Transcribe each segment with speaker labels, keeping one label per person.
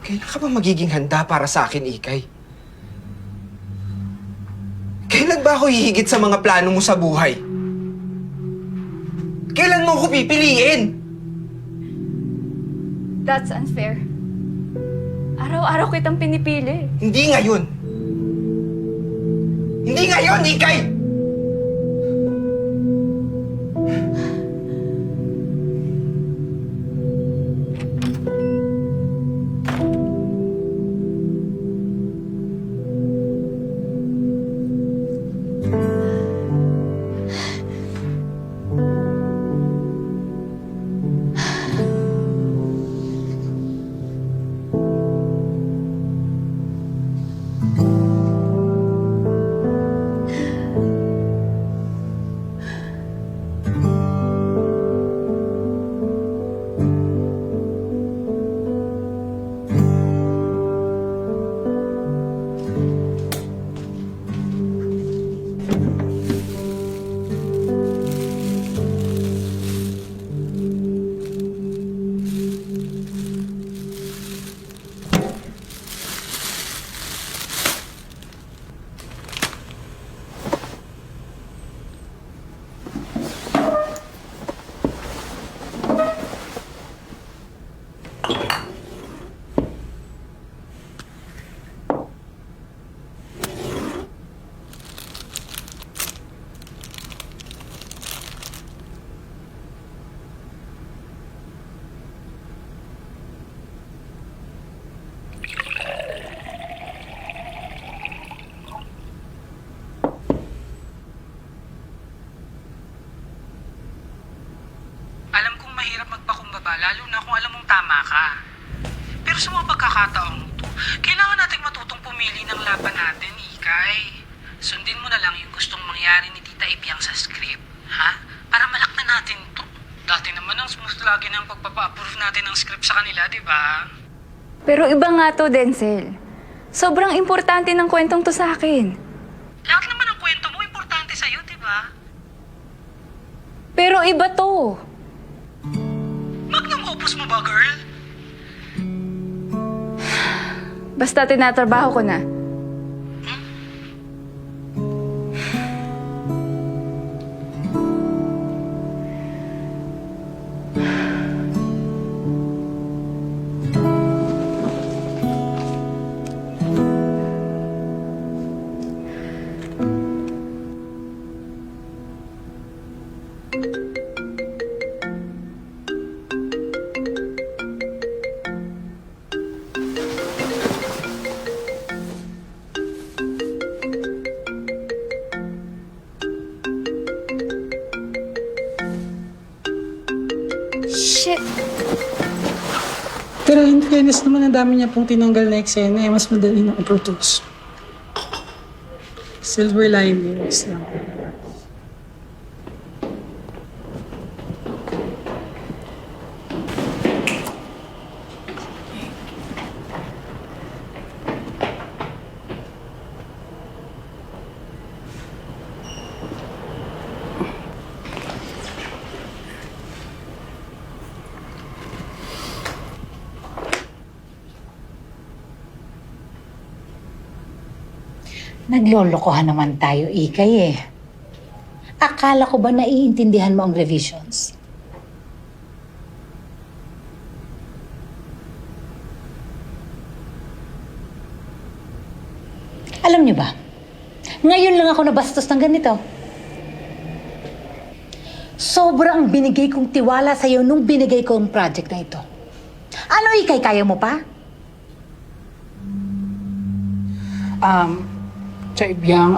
Speaker 1: Kailan ka ba magiging handa para sa akin, Ikay? Kailan ba ako hihigit sa mga plano mo sa buhay? Kailan mo ako pipiliin?
Speaker 2: That's unfair. Araw-araw kitang pinipili.
Speaker 1: Hindi ngayon. Hindi ngayon, Ikay!
Speaker 3: Alam kong mahirap magpakumbaba, lalo na kung alam mong tama ka. Pero sa mga pagkakataong to, kailangan nating matutong pumili ng laban natin, Ikay. Sundin mo na lang yung gustong mangyari ni Tita Ibiang sa script, ha? Para malak na natin to. Dati naman ang smooth lagi ng pagpapa-approve natin ng script sa kanila, di ba?
Speaker 2: Pero iba nga to, Denzel. Sobrang importante ng kwentong to sa akin.
Speaker 3: Lahat naman ng kwento mo importante sa'yo, di ba?
Speaker 2: Pero iba to.
Speaker 3: Magnum opus mo ba, girl?
Speaker 2: Basta tinatrabaho ko na. Shit!
Speaker 4: Pero in fairness naman, ang dami niya pong tinanggal na eksena, mas madali na i-produce. Silver linings lang.
Speaker 5: Naglolokohan naman tayo, Ikay eh. Akala ko ba naiintindihan mo ang revisions? Alam niyo ba, ngayon lang ako nabastos ng ganito. Sobrang binigay kong tiwala sa'yo nung binigay ko ang project na ito. Ano, Ikay, kaya mo pa?
Speaker 4: Sa Ibiang,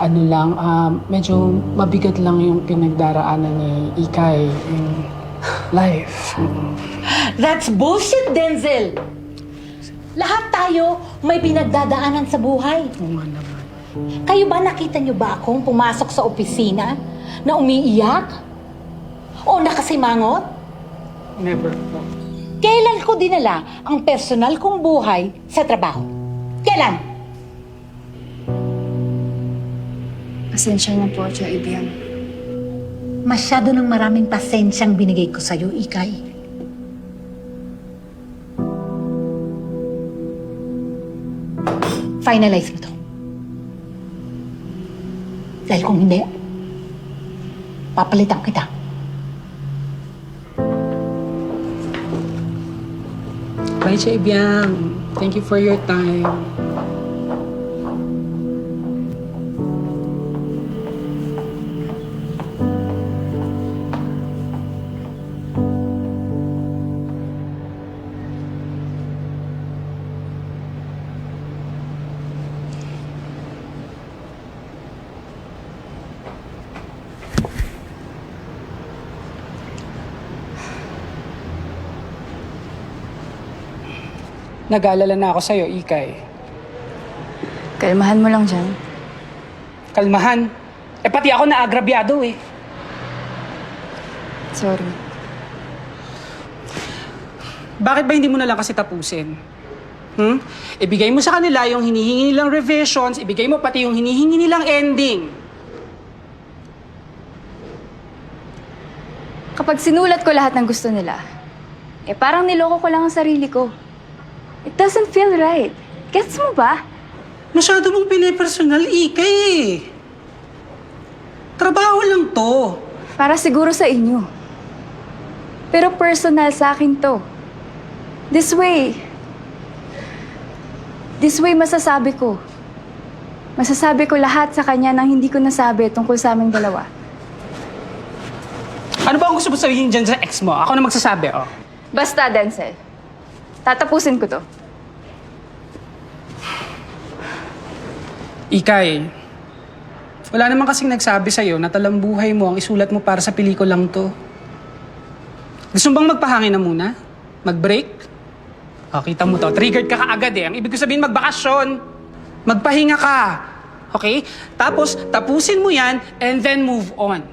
Speaker 4: medyo mabigat lang yung pinagdaraanan ni Ikay in life.
Speaker 5: That's bullshit, Denzel! Lahat tayo may pinagdadaanan sa buhay.
Speaker 4: Oo nga naman.
Speaker 5: Kayo ba nakita niyo ba akong pumasok sa opisina na umiiyak? O nakasimangot?
Speaker 4: Never po.
Speaker 5: Kailan ko dinala ang personal kong buhay sa trabaho? Kailan?
Speaker 2: Pasensya na po, Tia Ibiang.
Speaker 5: Masyado ng maraming pasensyang binigay ko sa'yo, Ikay. Finalize mo to. Dahil kung hindi, papalitan kita.
Speaker 4: Bye, Che Biang. Thank you for your time. Nag-aalala na ako sa'yo, Ikay.
Speaker 2: Kalmahan mo lang dyan.
Speaker 4: Kalmahan. Pati ako naagrabyado eh.
Speaker 2: Sorry.
Speaker 4: Bakit ba hindi mo na lang kasi tapusin? Ibigay mo sa kanila yung hinihingi nilang revisions, ibigay mo pati yung hinihingi nilang ending.
Speaker 2: Kapag sinulat ko lahat ng gusto nila, parang niloko ko lang ang sarili ko. It doesn't feel right. Gets mo ba?
Speaker 4: Masyado mong pinipersonal, Ikay eh. Trabaho lang to.
Speaker 2: Para siguro sa inyo. Pero personal sa akin to. This way masasabi ko. Masasabi ko lahat sa kanya nang hindi ko nasabi tungkol sa aming dalawa.
Speaker 4: Ano ba ang gusto mo sabihin dyan sa ex mo? Ako na magsasabi, oh.
Speaker 2: Basta, Denzel. Tatapusin ko to.
Speaker 4: Ikay, wala naman kasing nagsabi sa'yo na talambuhay mo ang isulat mo para sa pelikulang to. Gusto mo bang magpahangin na muna? Mag-break? O, kita mo to. Triggered ka kaagad eh. Ang ibig ko sabihin, magbakasyon. Magpahinga ka. Okay? Tapos, tapusin mo yan and then move on.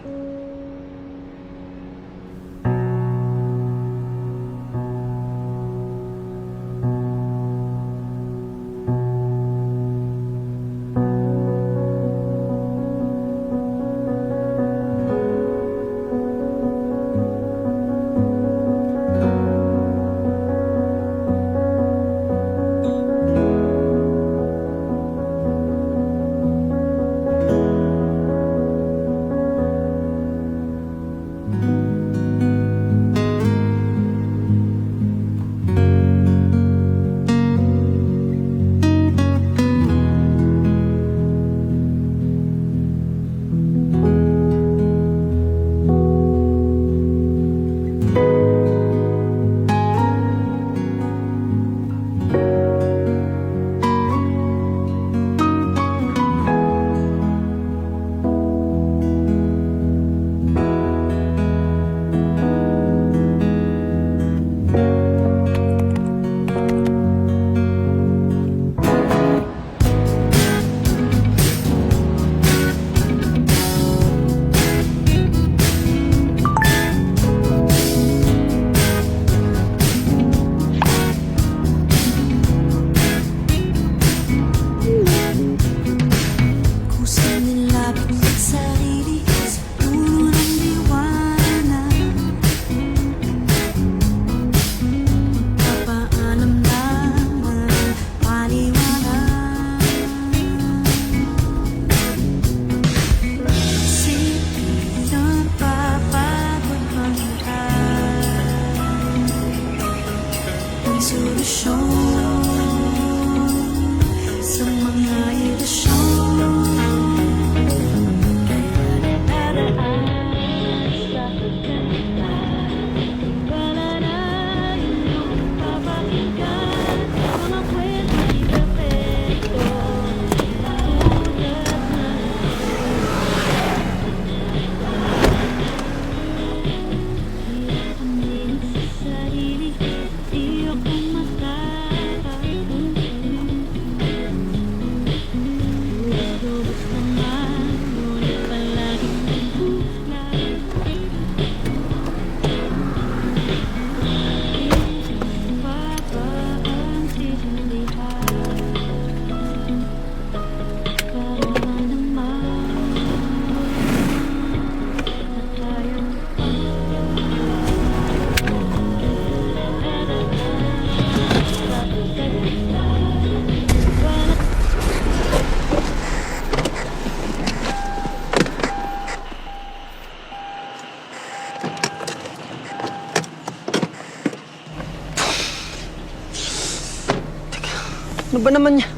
Speaker 6: Ano ba naman niya?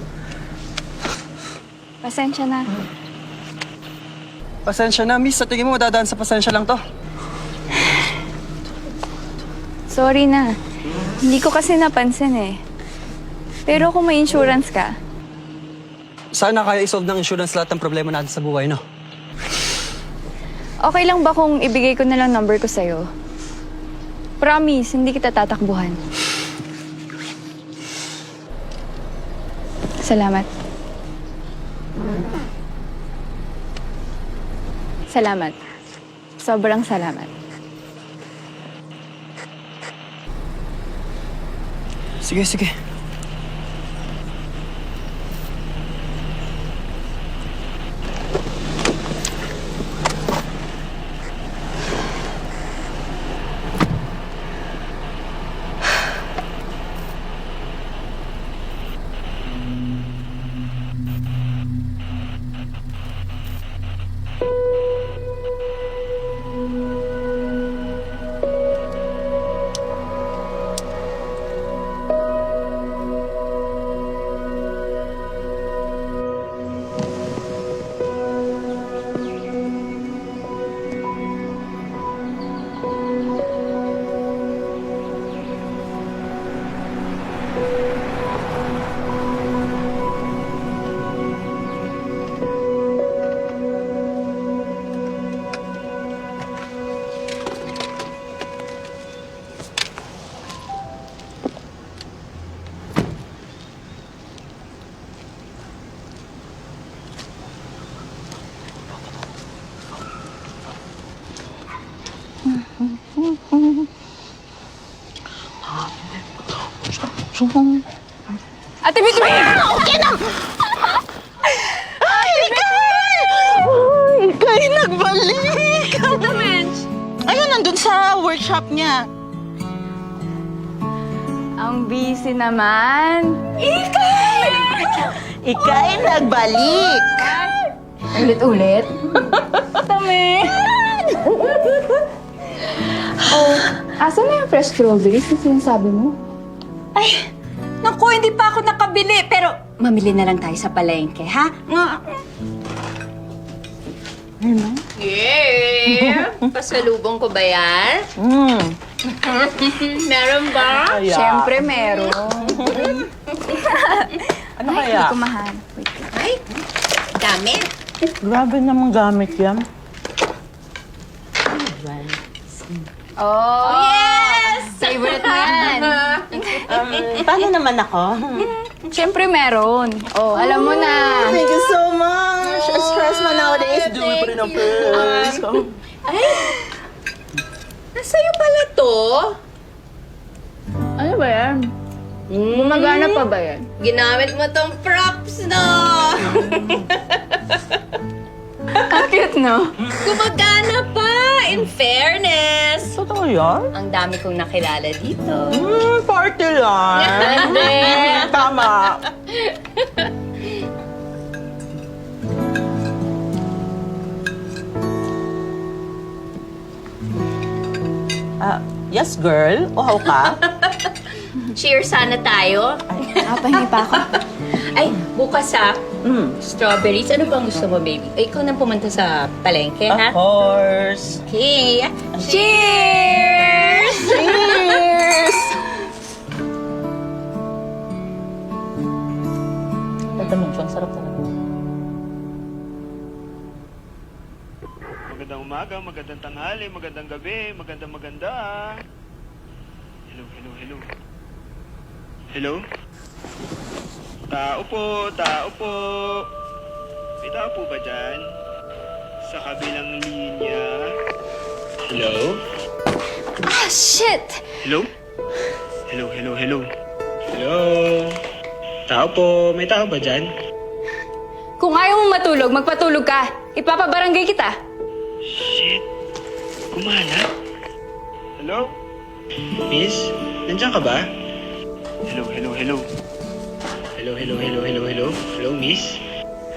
Speaker 2: Pasensya na.
Speaker 6: Pasensya na, miss. Sa tingin mo, madadaan sa pasensya lang to.
Speaker 2: Sorry na. Hindi ko kasi napansin eh. Pero kung may insurance ka,
Speaker 6: Sana kaya isolve ng insurance lahat ng problema natin sa buhay, no?
Speaker 2: okay lang ba kung ibigay ko na lang number ko sa'yo? Promise, hindi kita tatakbuhan. Salamat. Salamat. Sobrang salamat.
Speaker 6: Sige, sige.
Speaker 2: Ate Bituin!
Speaker 7: Ikay nagbalik! Ayun, nandun sa workshop niya.
Speaker 2: Ang busy naman.
Speaker 7: Ikay nagbalik!
Speaker 2: Ulit-ulit. Tami! Oh, asan na yung fresh strawberries na sinasabi mo?
Speaker 5: Ay, naku, hindi pa ako nakabili. Pero mamili na lang tayo sa palengke, ha?
Speaker 8: Yeah! Pasalubong ko ba yan? Meron ba?
Speaker 2: Siyempre meron.
Speaker 7: Ano
Speaker 2: Ay,
Speaker 7: kaya?
Speaker 2: hindi ko mahanap. Wait lang.
Speaker 8: Ay, dami.
Speaker 7: Grabe naman gamit yan.
Speaker 2: Oh, yes! Favorite mo yan.
Speaker 7: Paano naman ako?
Speaker 2: Siyempre meron. Oh, alam mo na.
Speaker 7: Thank you so much! Stress na nowadays. Dumi pa rin ang purse.
Speaker 8: Ay, nasa'yo pala to?
Speaker 2: Ano ba yan? Gumagana pa ba yan?
Speaker 8: Ginamit mo tong props, no?
Speaker 2: Ang cute, no?
Speaker 8: Gumagana pa, in fairness.
Speaker 7: Totoo yan?
Speaker 8: Ang dami kong nakilala dito.
Speaker 7: Party lang. Tama. Yes, girl. Uhaw ka?
Speaker 8: Cheers sana tayo.
Speaker 2: Pahingi pa ako.
Speaker 8: Ay, bukas strawberries. Ano bang gusto mo, baby? Ay, ikaw nang pumunta sa palengke, ha?
Speaker 7: Of course.
Speaker 8: Okay. Cheers!
Speaker 7: Cheers! Tatanong siya, ang sarap talaga.
Speaker 9: Magandang umaga, magandang tanghali, magandang gabi, maganda. Hello. Hello? Tao po. May tao po ba dyan? Sa kabilang linya? Hello?
Speaker 2: Ah, shit!
Speaker 9: Hello? Hello? Tao po, may tao ba dyan?
Speaker 2: Kung ayaw mong matulog, magpatulog ka. Ipapabarangay kita.
Speaker 9: Shit! Kumalat? Hello? Miss? Nandiyan ka ba? Hello? Hello, miss?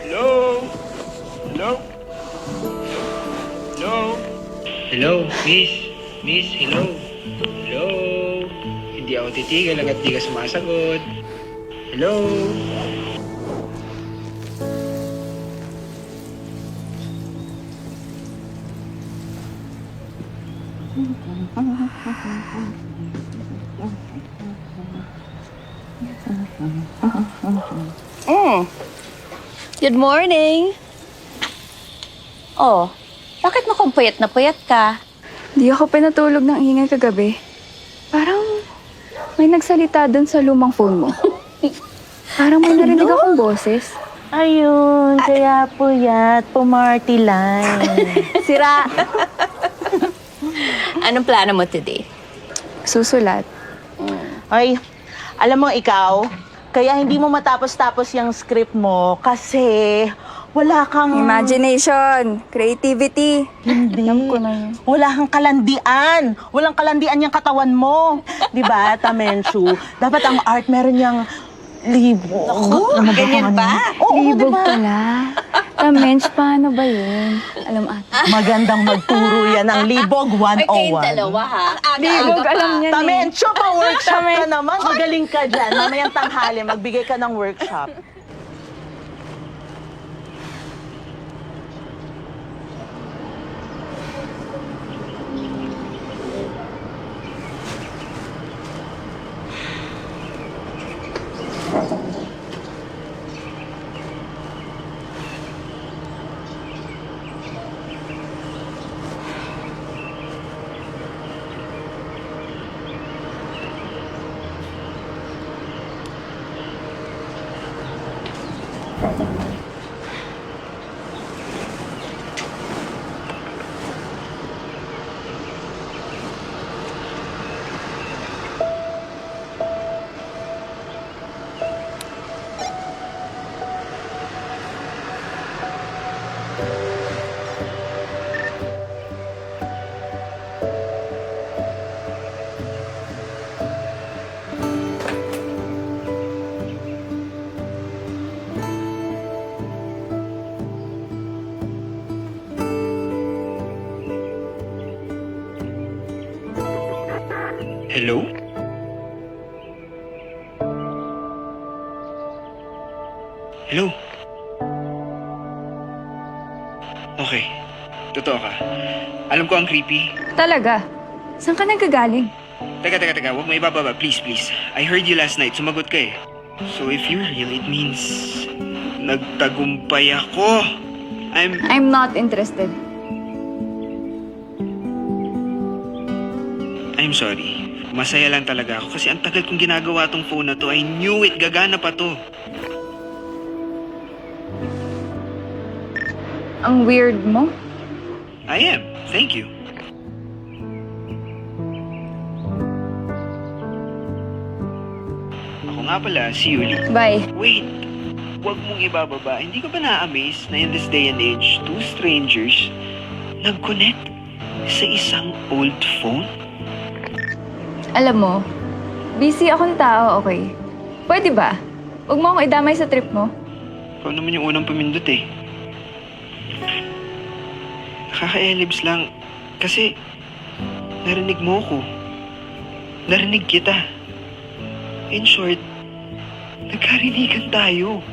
Speaker 9: Hello? Hello, miss? Miss, hello? Hello? Hindi ako titigil hanggat di ka sumasagot. Hello?
Speaker 8: Good morning. Oh, bakit mukhang puyat na puyat ka?
Speaker 2: Di ako pinatulog ng ingay kagabi. Parang may nagsalita dun sa lumang phone mo. Parang may narinig akong boses.
Speaker 7: Ayun, kaya puyat, pumarty line.
Speaker 2: Sira!
Speaker 8: Anong plano mo today?
Speaker 2: Susulat.
Speaker 7: Ay, alam mo ikaw, kaya hindi mo matapos-tapos yung script mo kasi wala kang...
Speaker 2: Imagination, creativity.
Speaker 7: Hindi.
Speaker 2: Alam ko na yun.
Speaker 7: Wala kang kalandian. Walang kalandian yung katawan mo. Di ba, Tamenshu? Dapat ang art meron yung libo.
Speaker 8: Ganyan ba?
Speaker 7: Oo,
Speaker 2: Libog
Speaker 7: diba?
Speaker 2: pala. Mensch, paano ba yun? Alam ate.
Speaker 7: Magandang magturo yan ng Libog 101.
Speaker 8: Ay, kayong dalawa ha?
Speaker 2: Libog, alam niya eh.
Speaker 7: Tamenshu, pa-workshop ka naman. Magaling ka dyan. Mamayang tanghali, magbigay ka ng workshop.
Speaker 9: Hello? Hello? Okay. Totoo ka. Alam ko ang creepy.
Speaker 2: Talaga? Saan ka nagagaling?
Speaker 9: Teka. Huwag mo ibababa. Please. I heard you last night. Sumagot ka eh. So if you're real, it means... nagtagumpay ako.
Speaker 2: I'm not interested.
Speaker 9: I'm sorry. Masaya lang talaga ako kasi ang tagal kong ginagawa tong phone na to. I knew it. Gagana pa to.
Speaker 2: Ang weird mo.
Speaker 9: I am. Thank you. Ako nga pala, si Yuli.
Speaker 2: Bye.
Speaker 9: Wait. Huwag mong ibababa. Hindi ka ba na-amaze na in this day and age, two strangers nag-connect sa isang old phone?
Speaker 2: Alam mo, busy akong tao, okay? Pwede ba? Huwag mo akong idamay sa trip mo.
Speaker 9: Ikaw naman yung unang pumindot eh. Nakaka-elibs lang. Kasi, narinig mo ko. Narinig kita. In short, nagkarinigan tayo.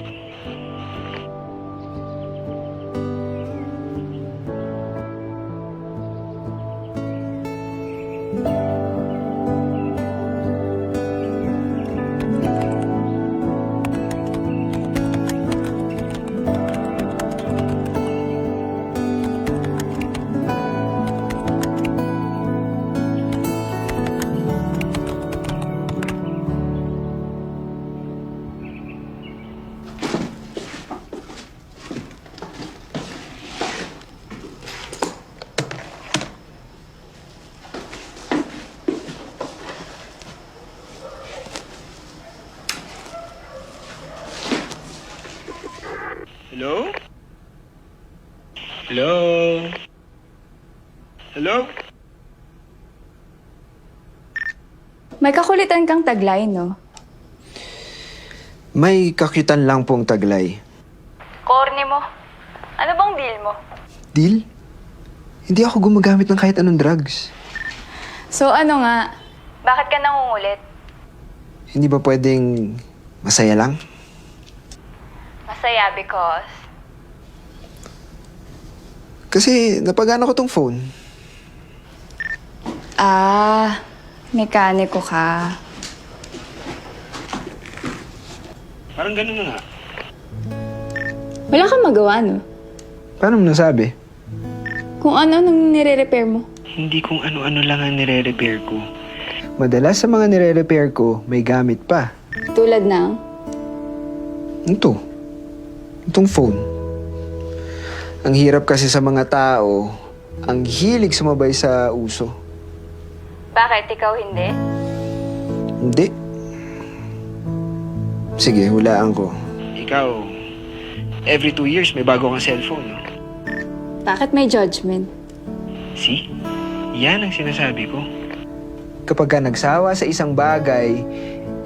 Speaker 9: Hello? Hello? Hello?
Speaker 2: May kakulitan kang taglay, no?
Speaker 1: May kakyutan lang pong taglay.
Speaker 2: Corny mo. Ano bang deal mo?
Speaker 1: Deal? Hindi ako gumagamit ng kahit anong drugs.
Speaker 2: So ano nga? Bakit ka nangungulit?
Speaker 1: Hindi ba pwedeng Masaya lang?
Speaker 2: Masaya because...
Speaker 1: Kasi napagana ko tong phone.
Speaker 2: Mekaniko ka.
Speaker 9: Parang ganun na nga.
Speaker 2: Wala kang magawa, no?
Speaker 1: Paano mo nasabi?
Speaker 2: Kung ano nang nire-repair mo.
Speaker 9: Hindi kung ano-ano lang ang nire-repair ko.
Speaker 1: Madalas sa mga nire-repair ko, may gamit pa.
Speaker 2: Tulad ng...
Speaker 1: Ito. Itong phone. Ang hirap kasi sa mga tao, ang hilig sumabay sa uso.
Speaker 2: Bakit ikaw hindi?
Speaker 1: Hindi. Sige, hulaan ko.
Speaker 9: Ikaw, every 2 years may bago kang cellphone, no?
Speaker 2: Bakit may judgment?
Speaker 9: See? Yan ang sinasabi ko.
Speaker 1: Kapag ka nagsawa sa isang bagay,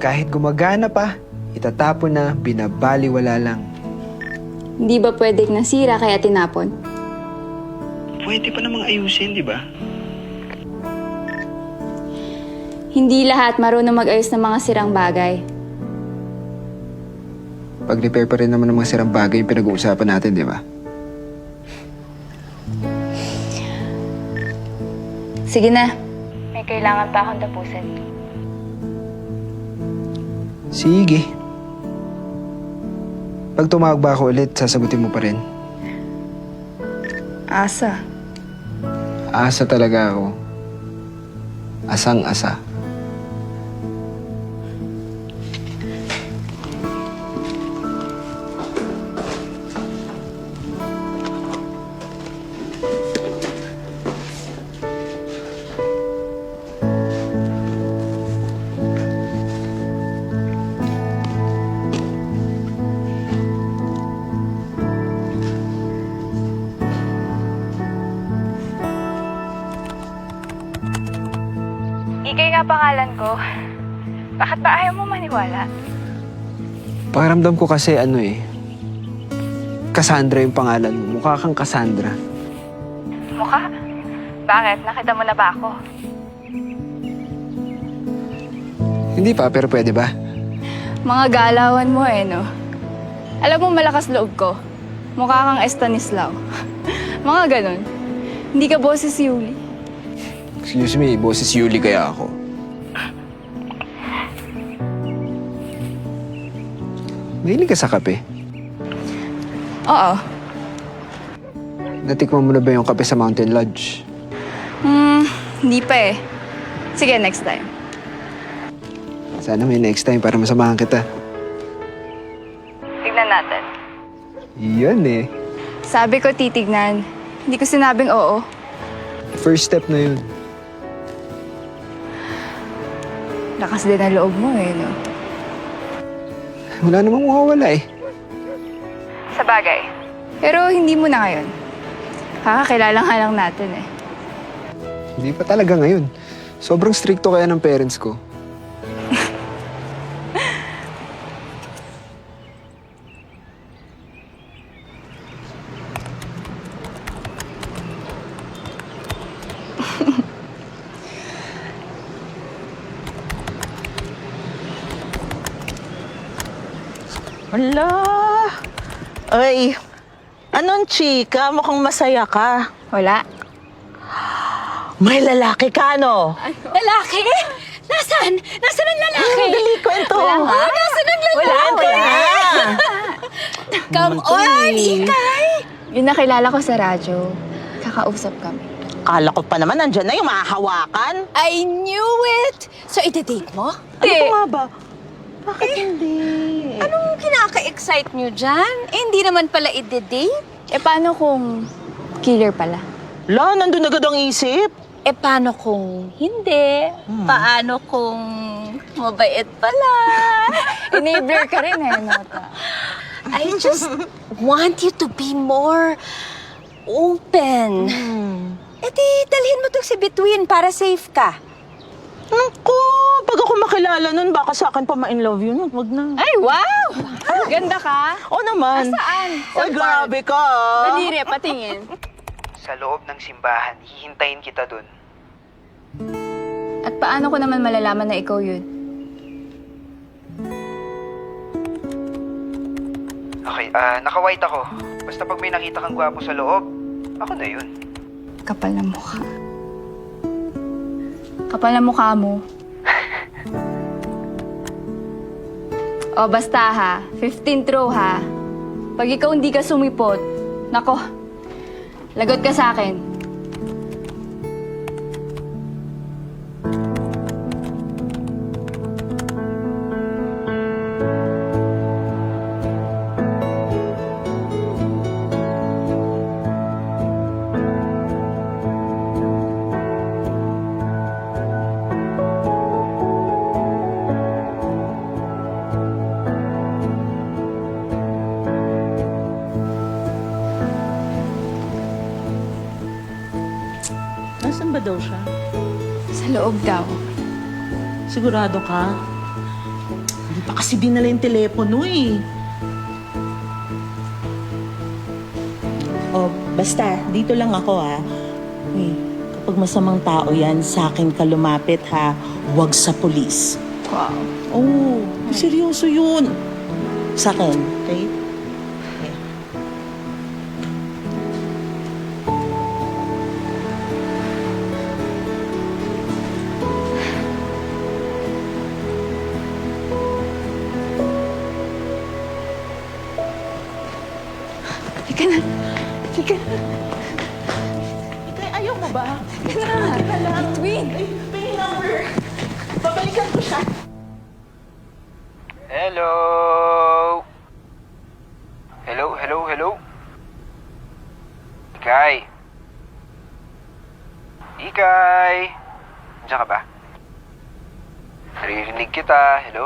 Speaker 1: kahit gumagana pa, itatapon na, binabaliwala lang.
Speaker 2: Hindi ba pwedeng nasira kaya tinapon?
Speaker 9: Pwede pa namang ayusin, di ba?
Speaker 2: Hindi lahat marunong mag-ayos ng mga sirang bagay.
Speaker 1: Pag-repair pa rin naman ng mga sirang bagay yung pinag-uusapan natin, di ba?
Speaker 2: Sige na. May kailangan pa akong tapusin.
Speaker 1: Sige. Pag tumawag ba ako ulit, sasagutin mo pa rin.
Speaker 2: Asa.
Speaker 1: Asa talaga ako. Asang-asa.
Speaker 2: Ikay nga pangalan ko. Bakit ba ayaw mo maniwala?
Speaker 1: Pakiramdam ko kasi Cassandra yung pangalan mo. Mukha kang Cassandra.
Speaker 2: Mukha? Bakit? Nakita mo na ba ako?
Speaker 1: Hindi pa, pero pwede ba?
Speaker 2: Mga galawan mo no? Alam mo, malakas loob ko. Mukha kang Estanislao. Mga ganon. Hindi ka boses Yuli.
Speaker 1: Excuse me, boses Yuli kaya ako. Mahilig ka sa kape?
Speaker 2: Oo.
Speaker 1: Natikman mo na ba yung kape sa Mountain Lodge?
Speaker 2: Hindi pa eh. Sige, next time.
Speaker 1: Sana may next time para masamahan kita.
Speaker 2: Tignan natin.
Speaker 1: Yun eh.
Speaker 2: Sabi ko titignan. Hindi ko sinabing oo.
Speaker 1: First step na yun.
Speaker 2: Lakas din ang loob mo no?
Speaker 1: Wala namang mawawala eh.
Speaker 2: Sa bagay. Pero hindi mo na ngayon. Kakakilala nga lang natin eh.
Speaker 1: Hindi pa talaga ngayon. Sobrang stricto kaya ng parents ko.
Speaker 7: Hala! Ay, anong chika? Mukhang masaya ka.
Speaker 2: Wala.
Speaker 7: May lalaki ka, no?
Speaker 8: Lalaki? Nasaan? Nasaan ang lalaki?
Speaker 7: Dali, kwento.
Speaker 2: Wala nga.
Speaker 8: Nasaan ang lalaki?
Speaker 7: Wala.
Speaker 8: Come on, Ikay!
Speaker 2: Yung nakilala ko sa radyo, kakausap kami.
Speaker 7: Kala ko pa naman, nandyan na yung mahahawakan.
Speaker 8: I knew it! So, iti-date mo?
Speaker 7: Ano ko nga ba? Bakit hindi?
Speaker 8: Anong kinaka-excite nyo dyan? Eh, hindi naman pala iti-date.
Speaker 2: Eh, paano kung killer pala?
Speaker 7: La, nandun agad ang isip.
Speaker 8: Eh, paano kung hindi? Paano kung mabait pala?
Speaker 2: Enabler ka rin Nota.
Speaker 8: I just want you to be more open. Eh di, dalhin mo to si Between para safe ka.
Speaker 7: Naku, pag ako makilala nun, baka sa akin pa ma-in love yun. Wag na.
Speaker 2: Ay, wow! Ganda ka.
Speaker 7: Oo naman.
Speaker 2: Saan?
Speaker 7: Ay, grabe ka.
Speaker 2: Daliri, patingin.
Speaker 1: Sa loob ng simbahan, hihintayin kita dun.
Speaker 2: At paano ko naman malalaman na ikaw yun?
Speaker 1: Sige, naka-white ako. Basta pag may nakita kang gwapo sa loob, ako na yun.
Speaker 2: Kapal na mukha. Kapal na mukha mo. O basta ha, 15th row ha. Pag ikaw hindi ka sumipot, nako, lagot ka sa akin.
Speaker 7: Nasaan ba daw siya?
Speaker 2: Sa loob daw.
Speaker 7: Sigurado ka? Hindi pa kasi dinala yung telepono eh. Oh, basta, dito lang ako ha. Eh, kapag masamang tao yan, sa akin ka lumapit ha. Huwag sa polis.
Speaker 2: Wow.
Speaker 7: Oh, seryoso yun. Sa akin, okay?
Speaker 2: Halika na. Halika na.
Speaker 7: Ikay, ayaw mo ba?
Speaker 2: Halika na. Between.
Speaker 7: Ay, pay number. Babalikan ko siya.
Speaker 1: Hello? Hello? Ikay? Diyan ka ba? Naririnig kita. Hello?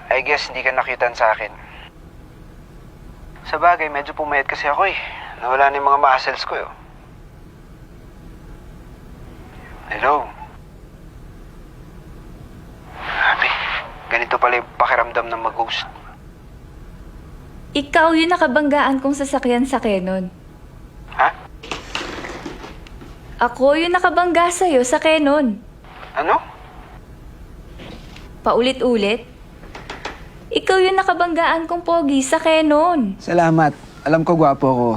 Speaker 1: I guess hindi ka nakitan sa akin. Sa bagay, medyo pumayat kasi ako eh. Nawala na yung mga muscles ko eh. Hello? Grabe, ganito pala yung pakiramdam ng mag-ghost.
Speaker 10: Ikaw yung nakabanggaan kong sasakyan sa Canon.
Speaker 1: Ha?
Speaker 10: Ako yung nakabangga sa'yo sa Canon.
Speaker 1: Ano?
Speaker 10: Paulit-ulit. Ikaw yung nakabanggaan kong pogi sa Canon.
Speaker 1: Salamat. Alam ko gwapo ako.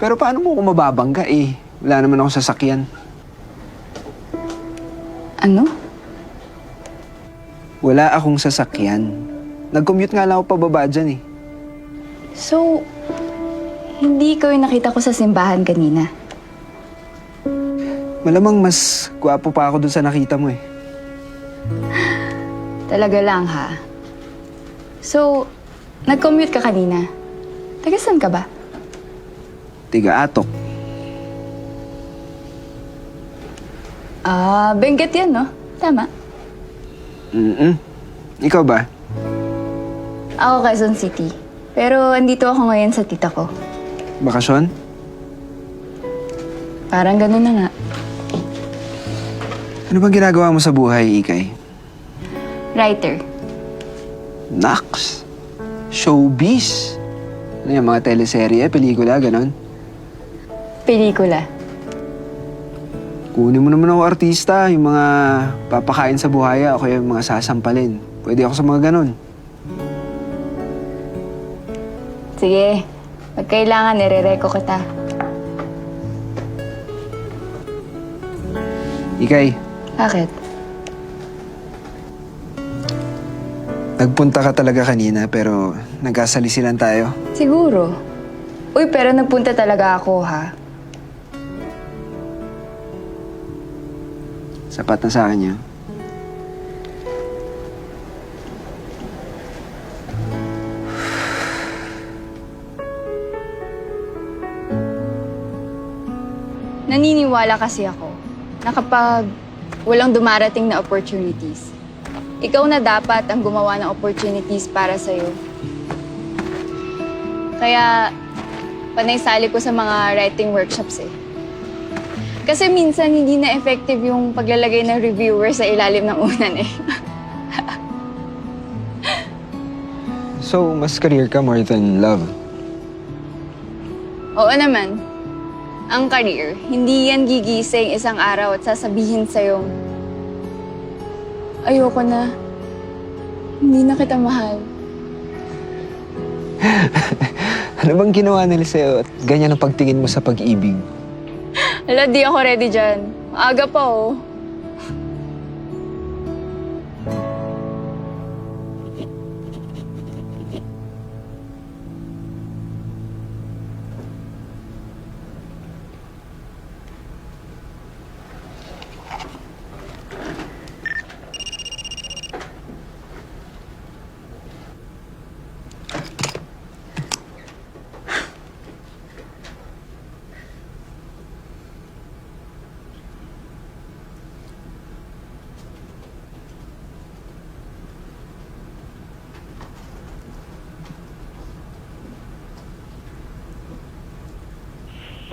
Speaker 1: Pero paano mo ako mababangga eh? Wala naman ako sasakyan.
Speaker 2: Ano?
Speaker 1: Wala akong sasakyan. Nag-commute nga lang ako pababa dyan eh.
Speaker 2: So, hindi ikaw yung nakita ko sa simbahan kanina.
Speaker 1: Malamang mas gwapo pa ako dun sa nakita mo eh.
Speaker 2: Talaga lang ha. So, nag-commute ka kanina. Taga saan ka ba?
Speaker 1: Tiga-atok.
Speaker 2: Benguet yan, no? Tama.
Speaker 1: Ikaw ba?
Speaker 2: Ako Quezon City. Pero andito ako ngayon sa tita ko.
Speaker 1: Bakasyon?
Speaker 2: Parang ganun na nga.
Speaker 1: Ano bang ginagawa mo sa buhay, Ikay?
Speaker 2: Writer.
Speaker 1: Naks! Showbiz! Ano yung mga teleserye, pelikula, ganon?
Speaker 2: Pelikula.
Speaker 1: Kunin mo naman ako artista, yung mga papakain sa buhaya o kaya yung mga sasampalin. Pwede ako sa mga ganon.
Speaker 2: Sige. Pag kailangan, nire-reco kita.
Speaker 1: Ikay,
Speaker 2: Bakit?
Speaker 1: nagpunta ka talaga kanina pero nagkasalisilan tayo.
Speaker 2: Siguro. Uy, pero nagpunta talaga ako, ha?
Speaker 1: Sapat na sa akin yun.
Speaker 2: Naniniwala kasi ako na kapag walang dumarating na opportunities, ikaw na dapat ang gumawa ng opportunities para sa'yo. Kaya, panay sali ko sa mga writing workshops eh. Kasi minsan hindi na effective yung paglalagay ng reviewer sa ilalim ng unan eh.
Speaker 1: So, mas career ka more than love?
Speaker 2: Oo naman. Ang career, hindi yan gigising isang araw at sasabihin sa'yo, ayoko na. Hindi na kita mahal.
Speaker 1: Ano bang ginawa nila sa'yo at ganyan ang pagtingin mo sa pag-ibig?
Speaker 2: Ala, di ako ready dyan. Aga pa, oh.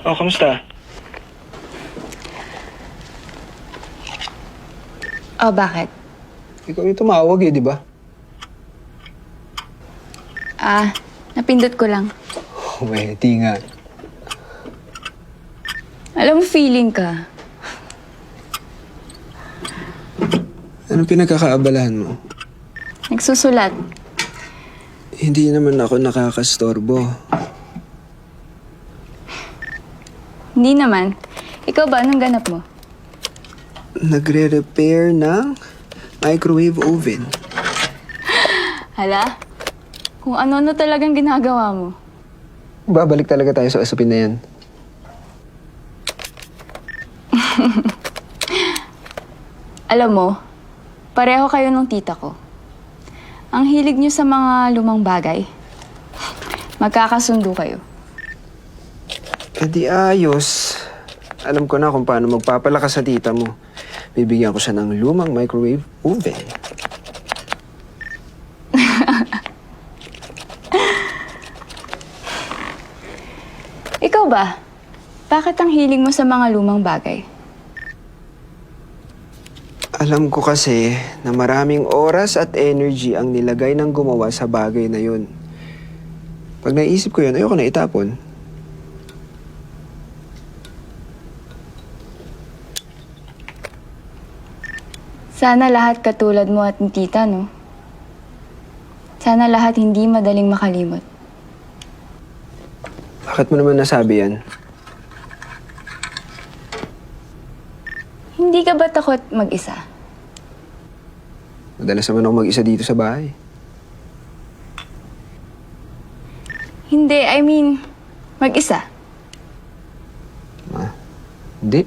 Speaker 9: Oh, kamusta?
Speaker 2: Oh, bakit?
Speaker 1: Ikaw yung tumawag eh, di ba?
Speaker 2: Ah, napindot ko lang.
Speaker 1: Weti nga.
Speaker 2: Alam mo, feeling ka.
Speaker 1: Anong pinagkakaabalahan mo?
Speaker 2: Nagsusulat.
Speaker 1: Hindi naman ako nakakastorbo.
Speaker 2: Hindi naman. Ikaw ba? Anong ganap mo?
Speaker 1: Nagre-repair ng microwave oven.
Speaker 2: Hala? Kung ano-ano talagang ginagawa mo.
Speaker 1: Babalik talaga tayo sa usapin na yan.
Speaker 2: Alam mo, pareho kayo nung tita ko. Ang hilig niyo sa mga lumang bagay. Magkakasundo kayo.
Speaker 1: Eh di ayos. Alam ko na kung paano magpapalakas sa tita mo. Bibigyan ko siya ng lumang microwave oven.
Speaker 2: Ikaw ba? Bakit ang hiling mo sa mga lumang bagay?
Speaker 1: Alam ko kasi na maraming oras at energy ang nilagay ng gumawa sa bagay na yun. Pag naisip ko yun, ayoko na itapon.
Speaker 2: Sana lahat katulad mo at ni tita, no? Sana lahat hindi madaling makalimot.
Speaker 1: Bakit mo naman nasabi yan?
Speaker 2: Hindi ka ba takot mag-isa?
Speaker 1: Madalas naman ako mag-isa dito sa bahay.
Speaker 2: Hindi, I mean, mag-isa.
Speaker 1: Hindi.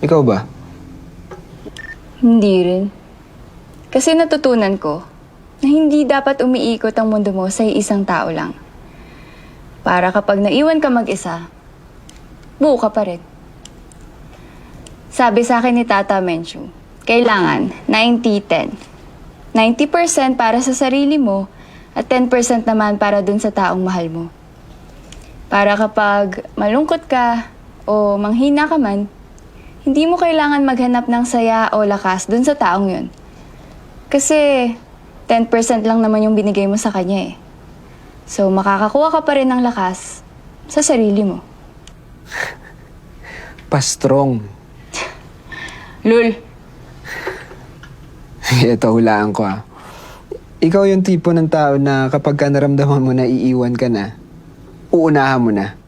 Speaker 1: Ikaw ba?
Speaker 2: Hindi rin. Kasi natutunan ko na hindi dapat umiikot ang mundo mo sa isang tao lang. Para kapag naiwan ka mag-isa, buo ka pa rin. Sabi sa akin ni Tata Menchu, kailangan 90-10. 90% para sa sarili mo at 10% naman para dun sa taong mahal mo. Para kapag malungkot ka o manghina ka man, hindi mo kailangan maghanap ng saya o lakas dun sa taong yun. Kasi 10% lang naman yung binigay mo sa kanya eh. So makakakuha ka pa rin ng lakas sa sarili mo.
Speaker 1: Pa-strong.
Speaker 2: Lul,
Speaker 1: Ito, hulaan ko ah. Ikaw yung tipo ng tao na kapag ka naramdaman mo na iiwan ka na, uunahan mo na.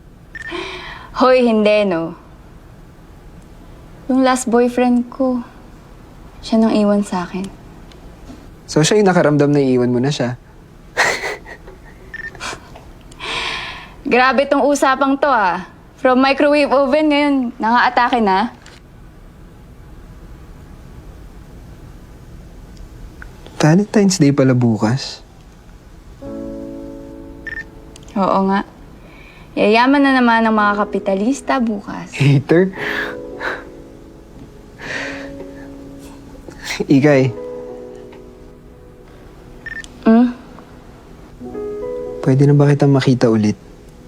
Speaker 2: hoy hindi no. Yung last boyfriend ko, siya nang iwan sa akin.
Speaker 1: So siya yung nakaramdam na iiwan mo na siya.
Speaker 2: Grabe tong usapang to ah. From microwave oven ngayon, nanga-atake na.
Speaker 1: Valentine's Day pala bukas.
Speaker 2: Oo nga. Yayaman na naman ang mga kapitalista bukas.
Speaker 1: Hater? Ikay, pwede na ba kitang makita ulit?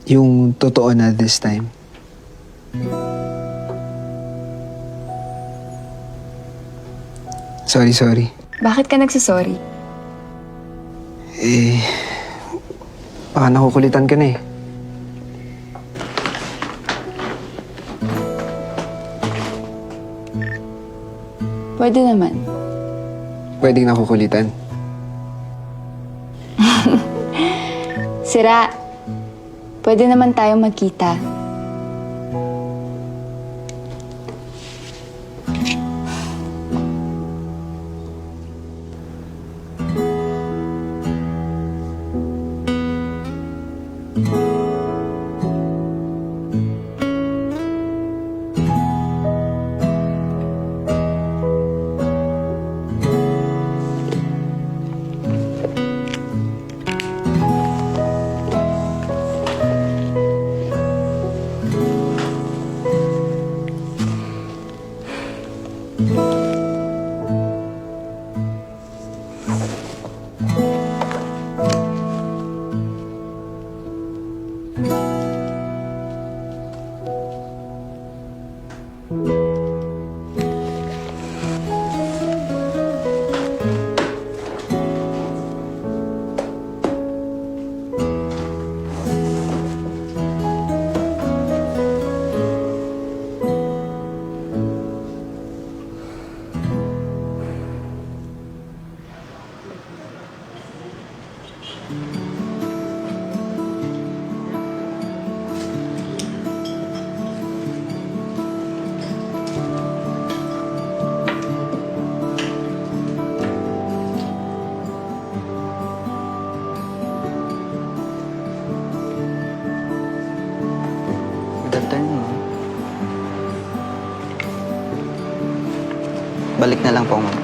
Speaker 1: Yung totoo na this time. Sorry.
Speaker 2: Bakit ka nagsasorry?
Speaker 1: Baka nakukulitan ka na eh.
Speaker 2: Pwede naman.
Speaker 1: Pwedeng nakukulitan.
Speaker 2: Sira, pwede naman tayong magkita.
Speaker 6: Good afternoon. Balik na lang po, ma'am.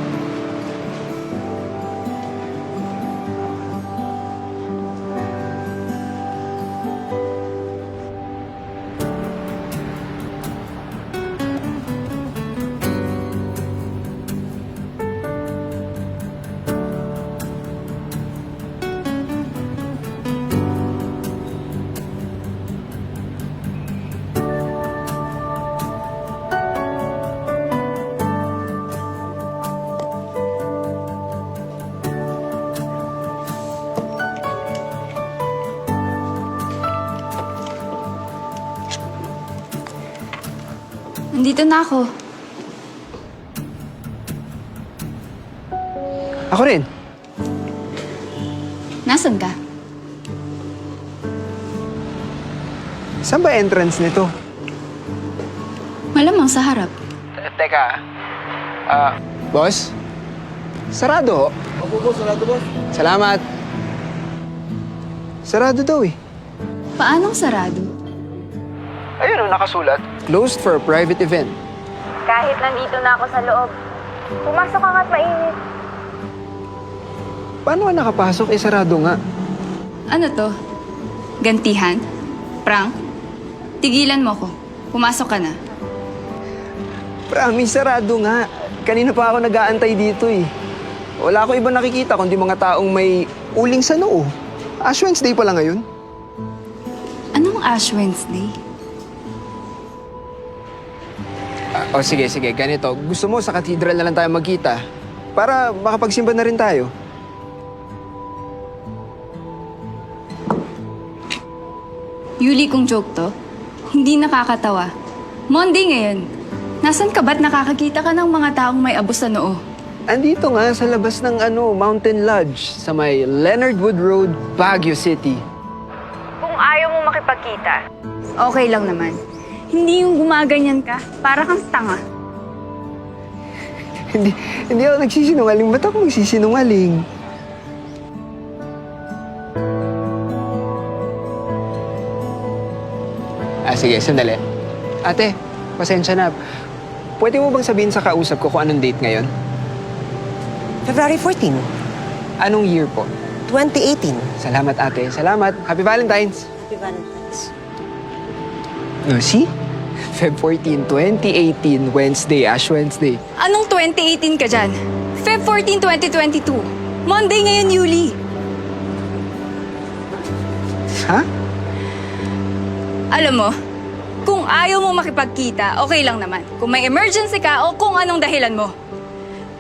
Speaker 2: Nandito na ako.
Speaker 1: Ako rin.
Speaker 2: Nasaan ka?
Speaker 1: Saan ba entrance nito?
Speaker 2: Malamang sa harap.
Speaker 1: Teka. Boss? Sarado ho. Opo, sarado boss. Salamat. Sarado daw eh.
Speaker 2: Paanong sarado?
Speaker 1: Ayun o, nakasulat. Closed for a private event.
Speaker 10: Kahit nandito na ako sa loob. Pumasok ka nga't mainit.
Speaker 1: Paano ka nakapasok? Eh, sarado nga.
Speaker 2: Ano to? Gantihan? Prank? Tigilan mo ko. Pumasok ka na.
Speaker 1: Promise, sarado nga. Kanina pa ako nag-aantay dito eh. Wala ako iba nakikita kundi mga taong may uling sa noo. Ash Wednesday pala ngayon.
Speaker 2: Anong Ash Wednesday?
Speaker 1: Sige, ganito. Gusto mo sa cathedral na lang tayo magkita para makapagsimba na rin tayo.
Speaker 2: Yuli, kung joke to, hindi nakakatawa. Monday ngayon. Nasaan ka ba't nakakakita ka ng mga taong may abos sa noo?
Speaker 1: Andito nga sa labas ng Mountain Lodge sa may Leonard Wood Road, Baguio City.
Speaker 10: Kung ayaw mo makipagkita,
Speaker 2: Okay lang naman. Hindi yung gumaganyan ka, para kang tanga.
Speaker 1: Hindi ako nagsisinungaling. Ba't ako magsisinungaling? Sige, sandali. Ate, pasensya na. Pwede mo bang sabihin sa kausap ko kung anong date ngayon?
Speaker 11: February 14,
Speaker 1: Anong year po?
Speaker 11: 2018.
Speaker 1: Salamat, ate. Salamat. Happy Valentine's.
Speaker 11: Happy Valentine's.
Speaker 1: See? Feb 14, 2018, Wednesday, Ash Wednesday.
Speaker 2: Anong 2018 ka dyan? Feb 14, 2022. Monday ngayon, Yuli.
Speaker 1: Ha?
Speaker 2: Alam mo, kung ayaw mo makipagkita, okay lang naman. Kung may emergency ka o kung anong dahilan mo.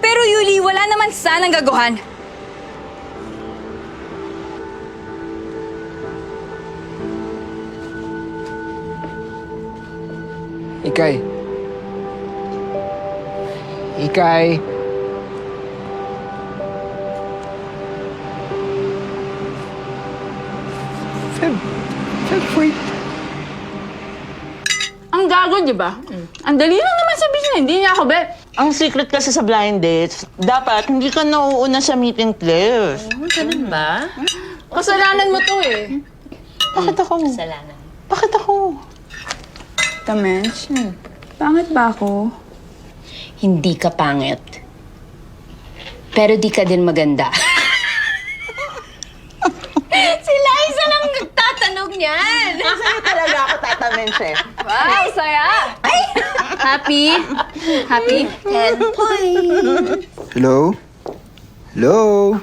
Speaker 2: Pero Yuli, wala naman sanang gaguhan.
Speaker 1: Ikay. Ikay. Feb 14.
Speaker 12: Ang gago, di ba? Ang dali lang naman sabihin niya, hindi niya ako bet.
Speaker 7: Ang secret kasi sa blind dates, dapat hindi ka nauuna sa meet and play.
Speaker 12: Ganun ba? Kasalanan mo to eh.
Speaker 7: Bakit ako?
Speaker 8: Kasalanan.
Speaker 7: Bakit ako?
Speaker 2: Tamench, pangit ba ako?
Speaker 8: Hindi ka pangit. Pero di ka din maganda. Si Liza lang nagtatanong niyan.
Speaker 7: Sa'yo talaga ako tatamenche.
Speaker 2: Wow, saya! Happy? Happy?
Speaker 8: 10 points.
Speaker 1: Hello? Hello?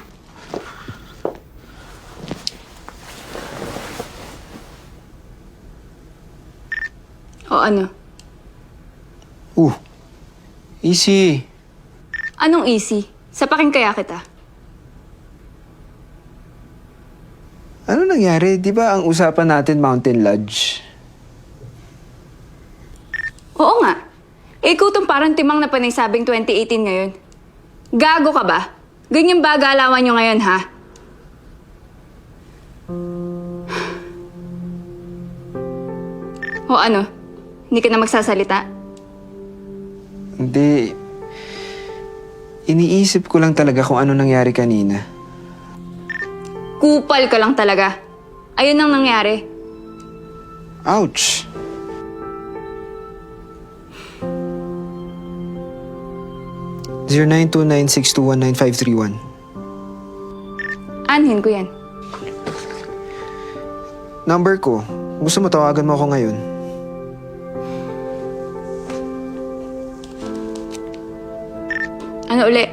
Speaker 2: O ano?
Speaker 1: Easy.
Speaker 2: Anong easy? Sapakin kaya kita.
Speaker 1: Ano nangyari? Di ba ang usapan natin Mountain Lodge?
Speaker 2: Oo nga. Ikaw tong parang timang na panay sabing 2018 ngayon. Gago ka ba? Ganyan ba galawan nyo ngayon, ha? O ano? Hindi ka na magsasalita?
Speaker 1: Hindi. Iniisip ko lang talaga kung ano nangyari kanina.
Speaker 2: Kupal ka lang talaga. Ayun ang nangyari.
Speaker 1: Ouch! Zero 929-621-9531.
Speaker 2: Anhin ko yan.
Speaker 1: Number ko. Gusto mo tawagan mo ako ngayon?
Speaker 2: Ano uli?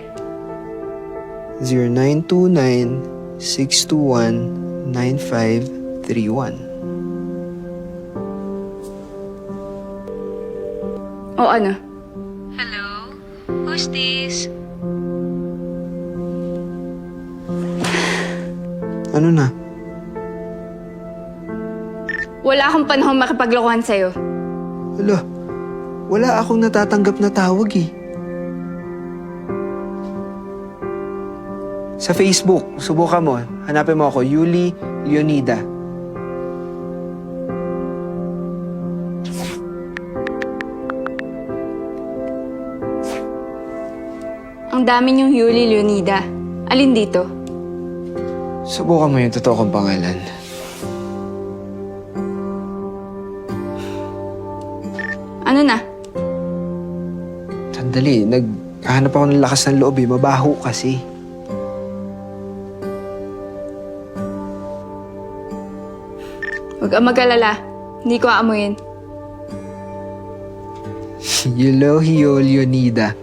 Speaker 1: 0929-621-9531.
Speaker 2: O ano?
Speaker 10: Hello? Who's this?
Speaker 1: Ano na?
Speaker 2: Wala akong panahon makipaglokohan sa'yo.
Speaker 1: Wala akong natatanggap na tawag eh. Sa Facebook, subukan mo. Hanapin mo ako, Yuli Leonida.
Speaker 2: Ang dami niyong Yuli Leonida. Alin dito?
Speaker 1: Subukan mo yung totoo kong pangalan.
Speaker 2: Ano na?
Speaker 1: Sandali, naghahanap ako ng lakas ng loob eh. Mabaho kasi.
Speaker 2: Huwag kang mag-alala. Hindi ko aamuyin.
Speaker 1: Eulogio Leonida.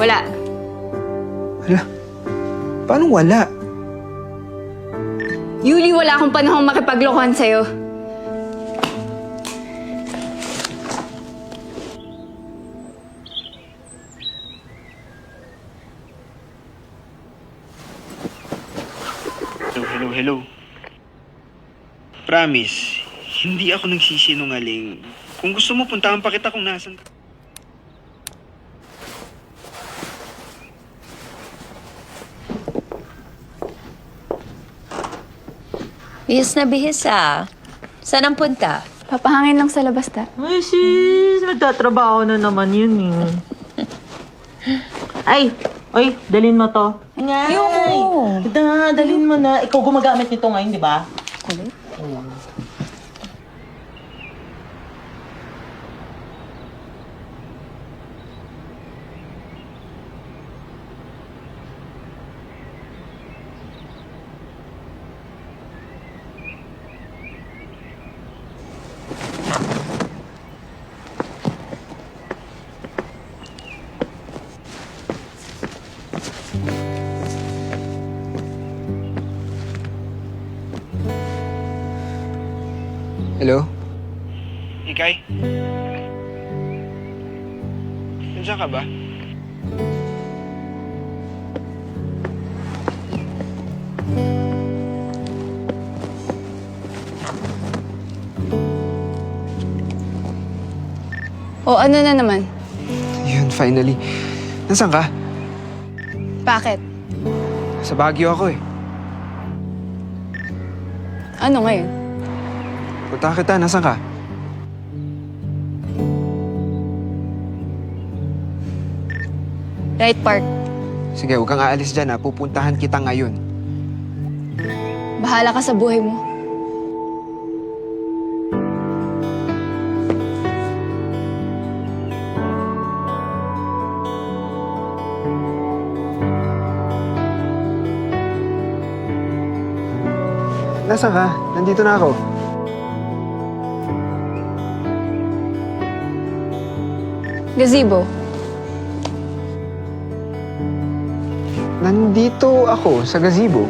Speaker 2: Wala.
Speaker 1: Paano wala?
Speaker 2: Yuli, wala akong panahon makipaglokohan sa'yo.
Speaker 9: Hello. Promise, hindi ako nagsisinungaling. Kung gusto mo, puntahan pa kita kung nasan ka.
Speaker 8: Bihis na bihis ah. Saan ang punta?
Speaker 2: Papahangin lang sa labas, ta.
Speaker 7: Ay, sis, nagtatrabaho na naman yun eh. Ay, oy, dalhin mo to. Ngay! Dalhin mo na. Ikaw gumagamit nito ngayon, di ba?
Speaker 2: Kulit?
Speaker 1: Hello?
Speaker 9: Ikay? Nandiyan ka ba?
Speaker 2: O ano na naman?
Speaker 1: Yun, finally. Nasaan ka?
Speaker 2: Bakit?
Speaker 1: Sa Baguio ako eh.
Speaker 2: Ano ngayon?
Speaker 1: Punta kita, nasan ka?
Speaker 2: Right Park.
Speaker 1: Sige, huwag kang aalis dyan ha. Pupuntahan kita ngayon.
Speaker 2: Bahala ka sa buhay mo.
Speaker 1: Nasaan ka? Nandito na ako.
Speaker 2: Gazebo.
Speaker 1: Nandito ako sa gazebo.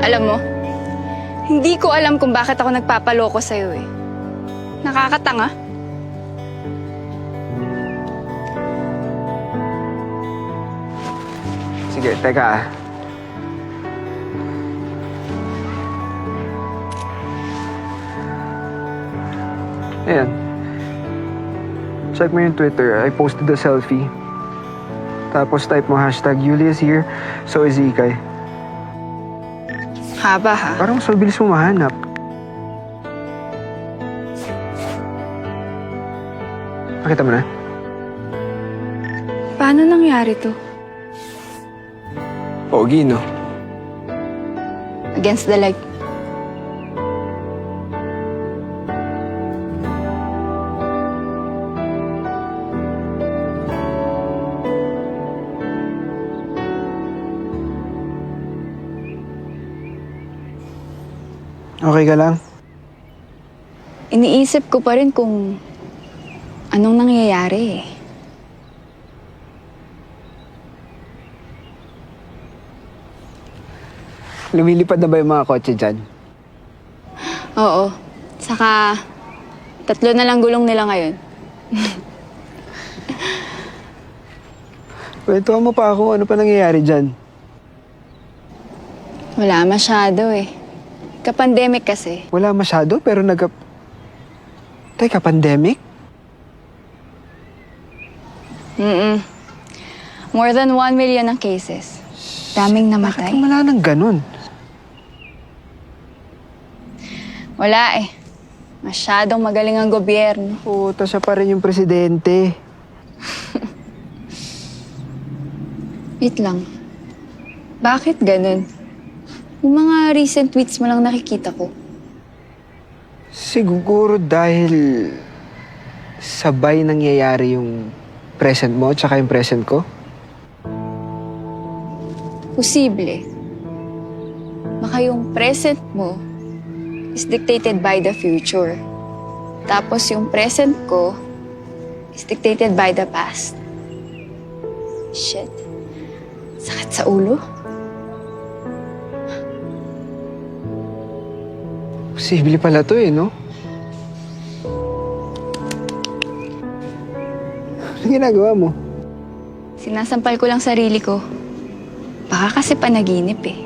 Speaker 2: Alam mo, hindi ko alam kung bakit ako nagpapaloko sa'yo eh. Nakakatanga.
Speaker 1: Sige, teka ah. Ayan. Check mo yung Twitter. I posted a selfie. Tapos type mo hashtag Yuli is here, so is Ikay.
Speaker 2: Haba ha.
Speaker 1: Parang mas mabilis mo mahanap. Pakita mo na.
Speaker 2: Paano nangyari to?
Speaker 1: Pogi, no?
Speaker 2: Against the light.
Speaker 1: Okay ka lang?
Speaker 2: Iniisip ko pa rin kung anong nangyayari eh.
Speaker 1: Lumilipad na ba yung mga kotse dyan?
Speaker 2: Oo. Saka, 3 na lang gulong nila ngayon.
Speaker 1: Kwentuhan mo pa ako, ano pa nangyayari dyan?
Speaker 2: Wala masyado eh. Ka-pandemic kasi.
Speaker 1: Wala masyado, pero Teka, pandemic?
Speaker 2: More than 1 million ang cases. Daming namatay.
Speaker 1: Bakit wala nang ganun?
Speaker 2: Wala eh. Masyadong magaling ang gobyerno.
Speaker 1: Puta, siya pa rin yung presidente.
Speaker 2: Wait lang. Bakit ganun? Yung mga recent tweets mo lang nakikita ko.
Speaker 1: Siguro dahil sabay nangyayari yung present mo tsaka yung present ko.
Speaker 2: Posible. Baka yung present mo is dictated by the future. Tapos yung present ko is dictated by the past. Shit. Sakit sa ulo.
Speaker 1: Posible pala to eh, no? Ano ginagawa mo?
Speaker 2: Sinasampal ko lang sarili ko. Baka kasi panaginip eh.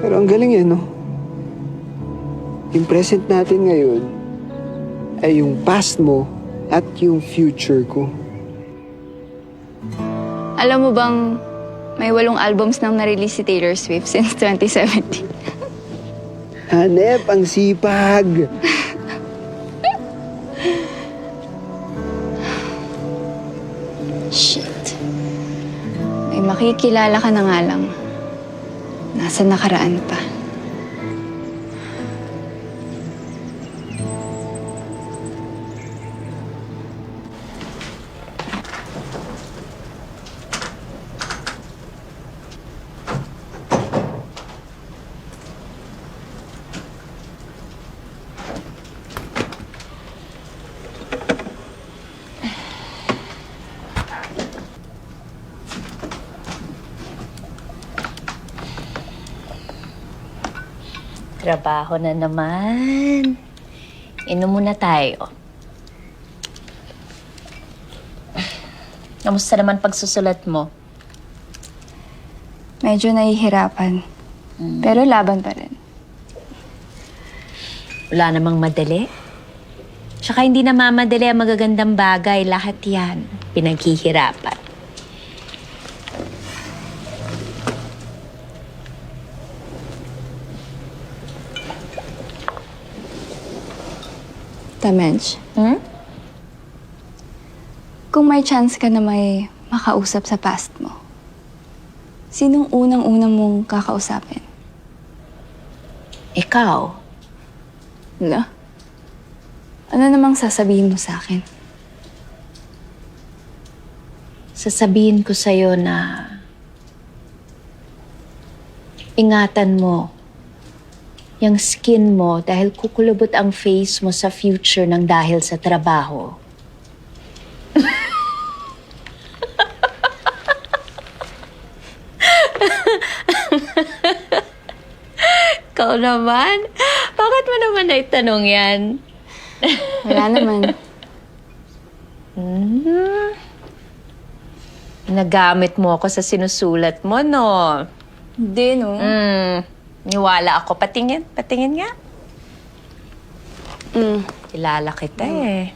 Speaker 1: Pero ang galing eh, no? Yung present natin ngayon ay yung past mo at yung future ko.
Speaker 2: Alam mo bang may 8 albums nang na-release si Taylor Swift since 2017?
Speaker 1: Hanep, ang sipag!
Speaker 2: Shit. May makikilala ka na nga lang. Nasa nakaraan pa.
Speaker 8: Trabaho na naman. Inom muna tayo. Kamusta naman pagsusulat mo?
Speaker 2: Medyo nahihirapan. Pero laban pa rin.
Speaker 8: Wala namang madali. Tsaka hindi na mamadali ang magagandang bagay. Lahat yan, pinaghihirapan.
Speaker 2: Tamench, kung may chance ka na may makausap sa past mo, sinong unang-unang mong kakausapin?
Speaker 8: Ikaw,
Speaker 2: Wala. Ano namang sasabihin mo sa akin?
Speaker 8: sasabihin ko sa'yo na ingatan mo yung skin mo dahil kukulubot ang face mo sa future ng dahil sa trabaho. Ikaw naman? Bakit mo naman naitanong yan?
Speaker 2: Wala naman.
Speaker 8: Nagamit mo ako sa sinusulat mo, no?
Speaker 2: Hindi, no?
Speaker 8: Niwala ako. Patingin nga. Kilala kita eh.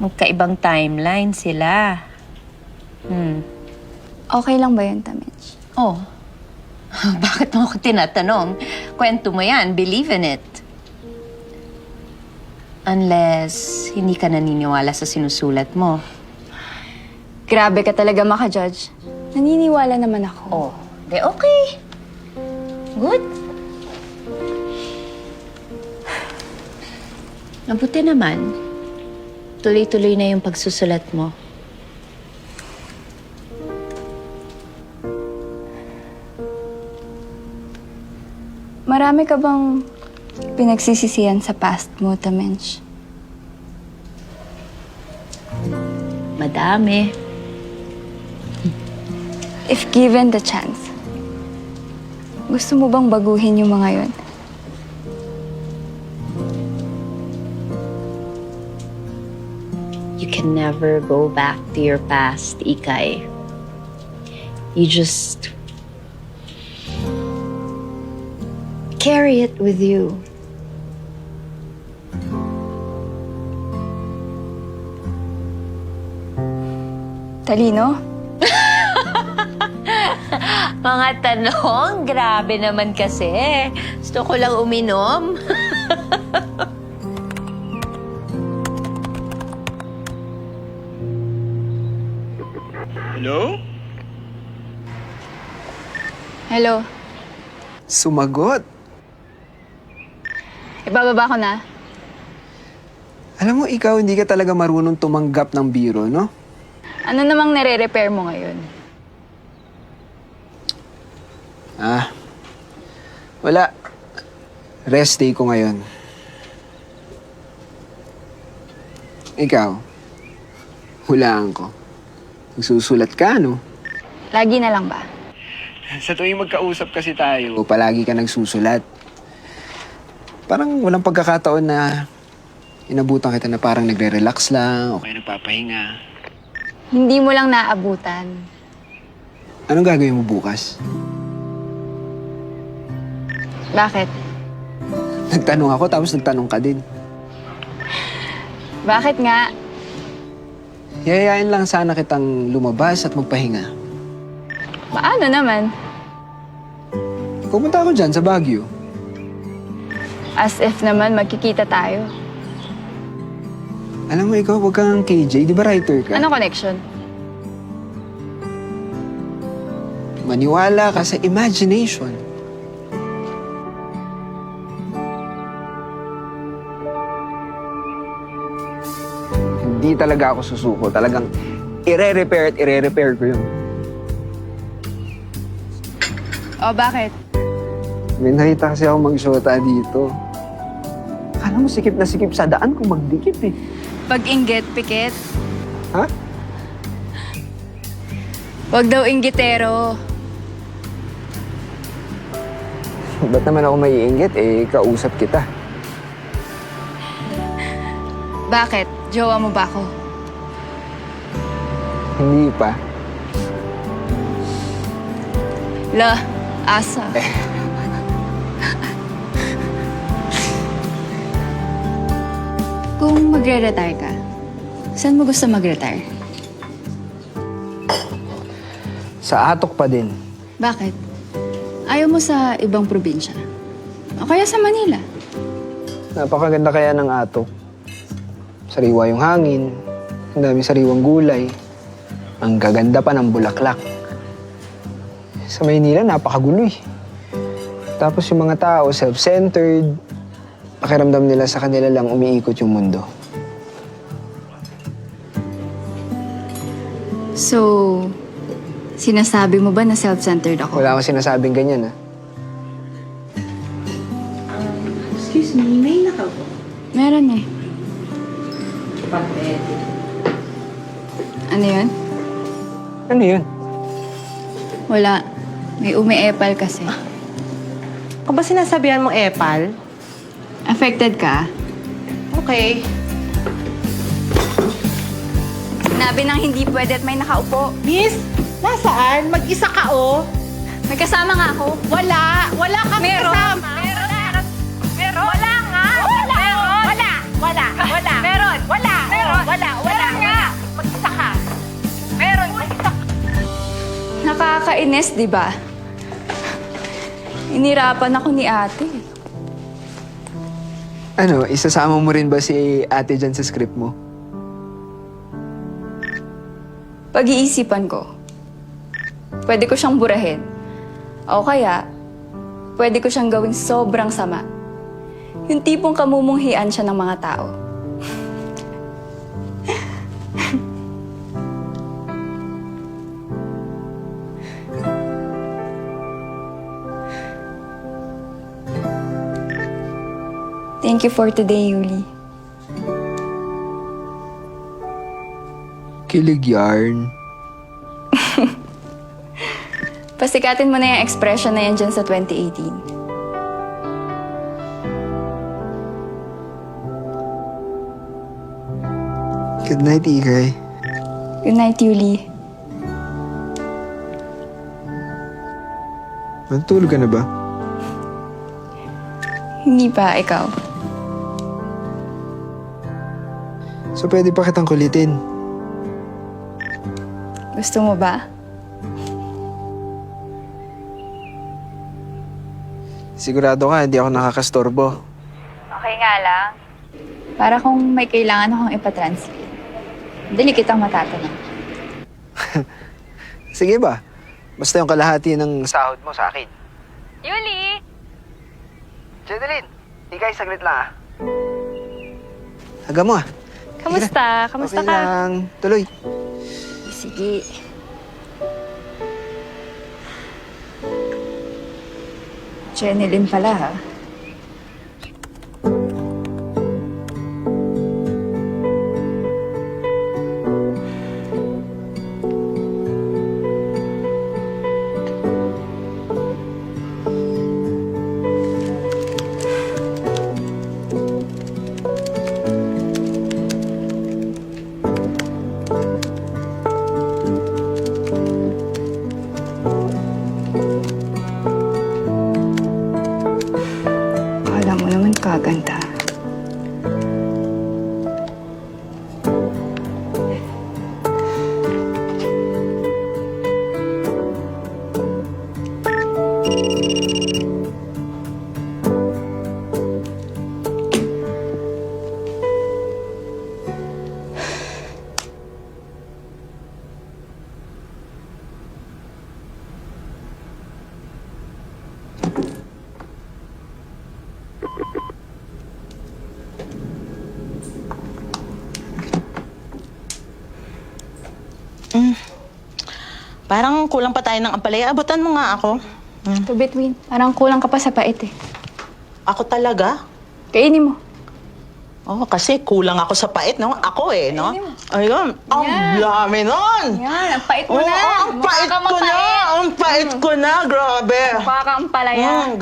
Speaker 8: Magkaibang timeline sila.
Speaker 2: Okay lang ba yun, Tamench?
Speaker 8: Oh. Bakit mo ako tinatanong? Kwento mo yan. Believe in it. Unless hindi ka naniniwala sa sinusulat mo.
Speaker 2: Grabe ka talaga maka-judge. Naniniwala naman ako.
Speaker 8: Oh, de okay. Good. Mabuti naman. Tuloy-tuloy na yung pagsusulat mo.
Speaker 2: Marami ka bang pinagsisisihan sa past mo, Tamench?
Speaker 8: Madami.
Speaker 2: If given the chance, gusto mo bang baguhin yung mga yun?
Speaker 8: You can never go back to your past, Ikay. You just carry it with you.
Speaker 2: Talino?
Speaker 8: Mga tanong, grabe naman kasi. Gusto ko lang uminom.
Speaker 9: Hello?
Speaker 2: Hello?
Speaker 1: Sumagot.
Speaker 2: Ibababa ko na.
Speaker 1: Alam mo, ikaw hindi ka talaga marunong tumanggap ng biro, no?
Speaker 2: Ano namang nire-repair mo ngayon?
Speaker 1: Wala. Rest day ko ngayon. Ikaw, hulaan ko. Magsusulat ka, no?
Speaker 2: Lagi na lang ba?
Speaker 1: Sa tuwing magkausap kasi tayo, palagi ka nagsusulat. Parang walang pagkakataon na inabutan kita na parang nagre-relax lang o kaya nagpapahinga.
Speaker 2: Hindi mo lang naabutan.
Speaker 1: Anong gagawin mo bukas?
Speaker 2: Bakit?
Speaker 1: Nagtanong ako tapos nagtanong ka din.
Speaker 2: Bakit nga?
Speaker 1: Yayain lang sana kitang lumabas at magpahinga.
Speaker 2: Paano naman?
Speaker 1: Pumunta ako dyan sa Baguio.
Speaker 2: As if naman magkikita tayo.
Speaker 1: Alam mo ikaw, huwag kang KJ. Di ba writer ka?
Speaker 2: Anong connection?
Speaker 1: Maniwala ka sa imagination. Hindi talaga ako susuko. Talagang ire-repair at ire-repair ko yun.
Speaker 2: O, bakit?
Speaker 1: May nakita kasi ako mag-shota dito. Akala mo sikip na sikip sa daan kung magdikit eh.
Speaker 2: Pag-inggit, pikit.
Speaker 1: Ha?
Speaker 2: Huwag daw inggitero.
Speaker 1: Ba't naman ako maiinggit? Eh, kausap kita.
Speaker 2: Bakit? Jowa mo ba ako?
Speaker 1: Hindi pa.
Speaker 2: La, asa. Kung magre-retire ka, saan mo gusto mag-retire?
Speaker 1: Sa Atok pa din.
Speaker 2: Bakit? Ayaw mo sa ibang probinsya? O kaya sa Manila?
Speaker 1: Napakaganda kaya ng Atok. Sariwa yung hangin, ang dami sariwang gulay, ang gaganda pa ng bulaklak. Sa Maynila, napakagulo eh. Tapos yung mga tao, self-centered, pakiramdam nila sa kanila lang umiikot yung mundo.
Speaker 2: So, sinasabi mo ba na self-centered ako?
Speaker 1: Wala akong sinasabing ganyan, ha?
Speaker 7: Excuse me, may nakaupo.
Speaker 2: Meron eh. Ano yun?
Speaker 1: Ano yun?
Speaker 2: Wala. May umi-epal kasi.
Speaker 7: Kung ba sinasabihan mong epal?
Speaker 2: Affected ka?
Speaker 7: Okay.
Speaker 2: Sinabi nang hindi pwede at may nakaupo.
Speaker 7: Miss, nasaan? Mag-isa ka, oh.
Speaker 2: May kasama nga ako.
Speaker 7: Wala. Wala kang kasama.
Speaker 8: Meron. Wala nga. Wala. Wala. Wala. Wala. Meron. Wala. Meron. Wala. Wala nga. Mag-isa ka. Meron. Mag-isa ka.
Speaker 2: Nakakainis, di ba? Inirapan ako ni ate.
Speaker 1: Ano, isasama mo rin ba si ate dyan sa script mo?
Speaker 2: Pag-iisipan ko. Pwede ko siyang burahin. O kaya, pwede ko siyang gawing sobrang sama. Yung tipong kamumunghian siya ng mga tao. Thank you for today, Yuli.
Speaker 1: Kilig yarn.
Speaker 2: Pasikatin mo na yung expression na yan dyan sa 2018.
Speaker 1: Good night, Ikay.
Speaker 2: Good night, Yuli.
Speaker 1: Matulog ka na ba?
Speaker 2: Hindi pa, ikaw.
Speaker 1: So pwede pa kitang kulitin.
Speaker 2: Gusto mo ba?
Speaker 1: Sigurado ka, hindi ako nakakastorbo.
Speaker 2: Okay nga lang. Para kung may kailangan akong ipatranslate. Dali kitang matatanong.
Speaker 1: Sige ba? Basta yung kalahati ng sahod mo sa akin.
Speaker 2: Yuli!
Speaker 1: Jedeline, Ikay, saglit lang, Haga mo,
Speaker 2: Kamusta? Kamusta
Speaker 1: okay
Speaker 2: ka?
Speaker 1: lang. Tuloy.
Speaker 2: Sige. Jenilyn pala, ha? Akala mo naman kaganda.
Speaker 7: Parang kulang pa tayo ng ampalaya. Abutan mo nga ako.
Speaker 2: To between. Parang kulang ka pa sa pait eh.
Speaker 7: Ako talaga?
Speaker 2: Kainin mo.
Speaker 7: Oh, kasi kulang ako sa pait, no? Ako eh, no? Ayun. Ang dami nun!
Speaker 2: Yan, ang pait mo
Speaker 7: Oo,
Speaker 2: na.
Speaker 7: ang pait ko na! Ang pait ko na! Grabe!
Speaker 2: Mukha kang palaya.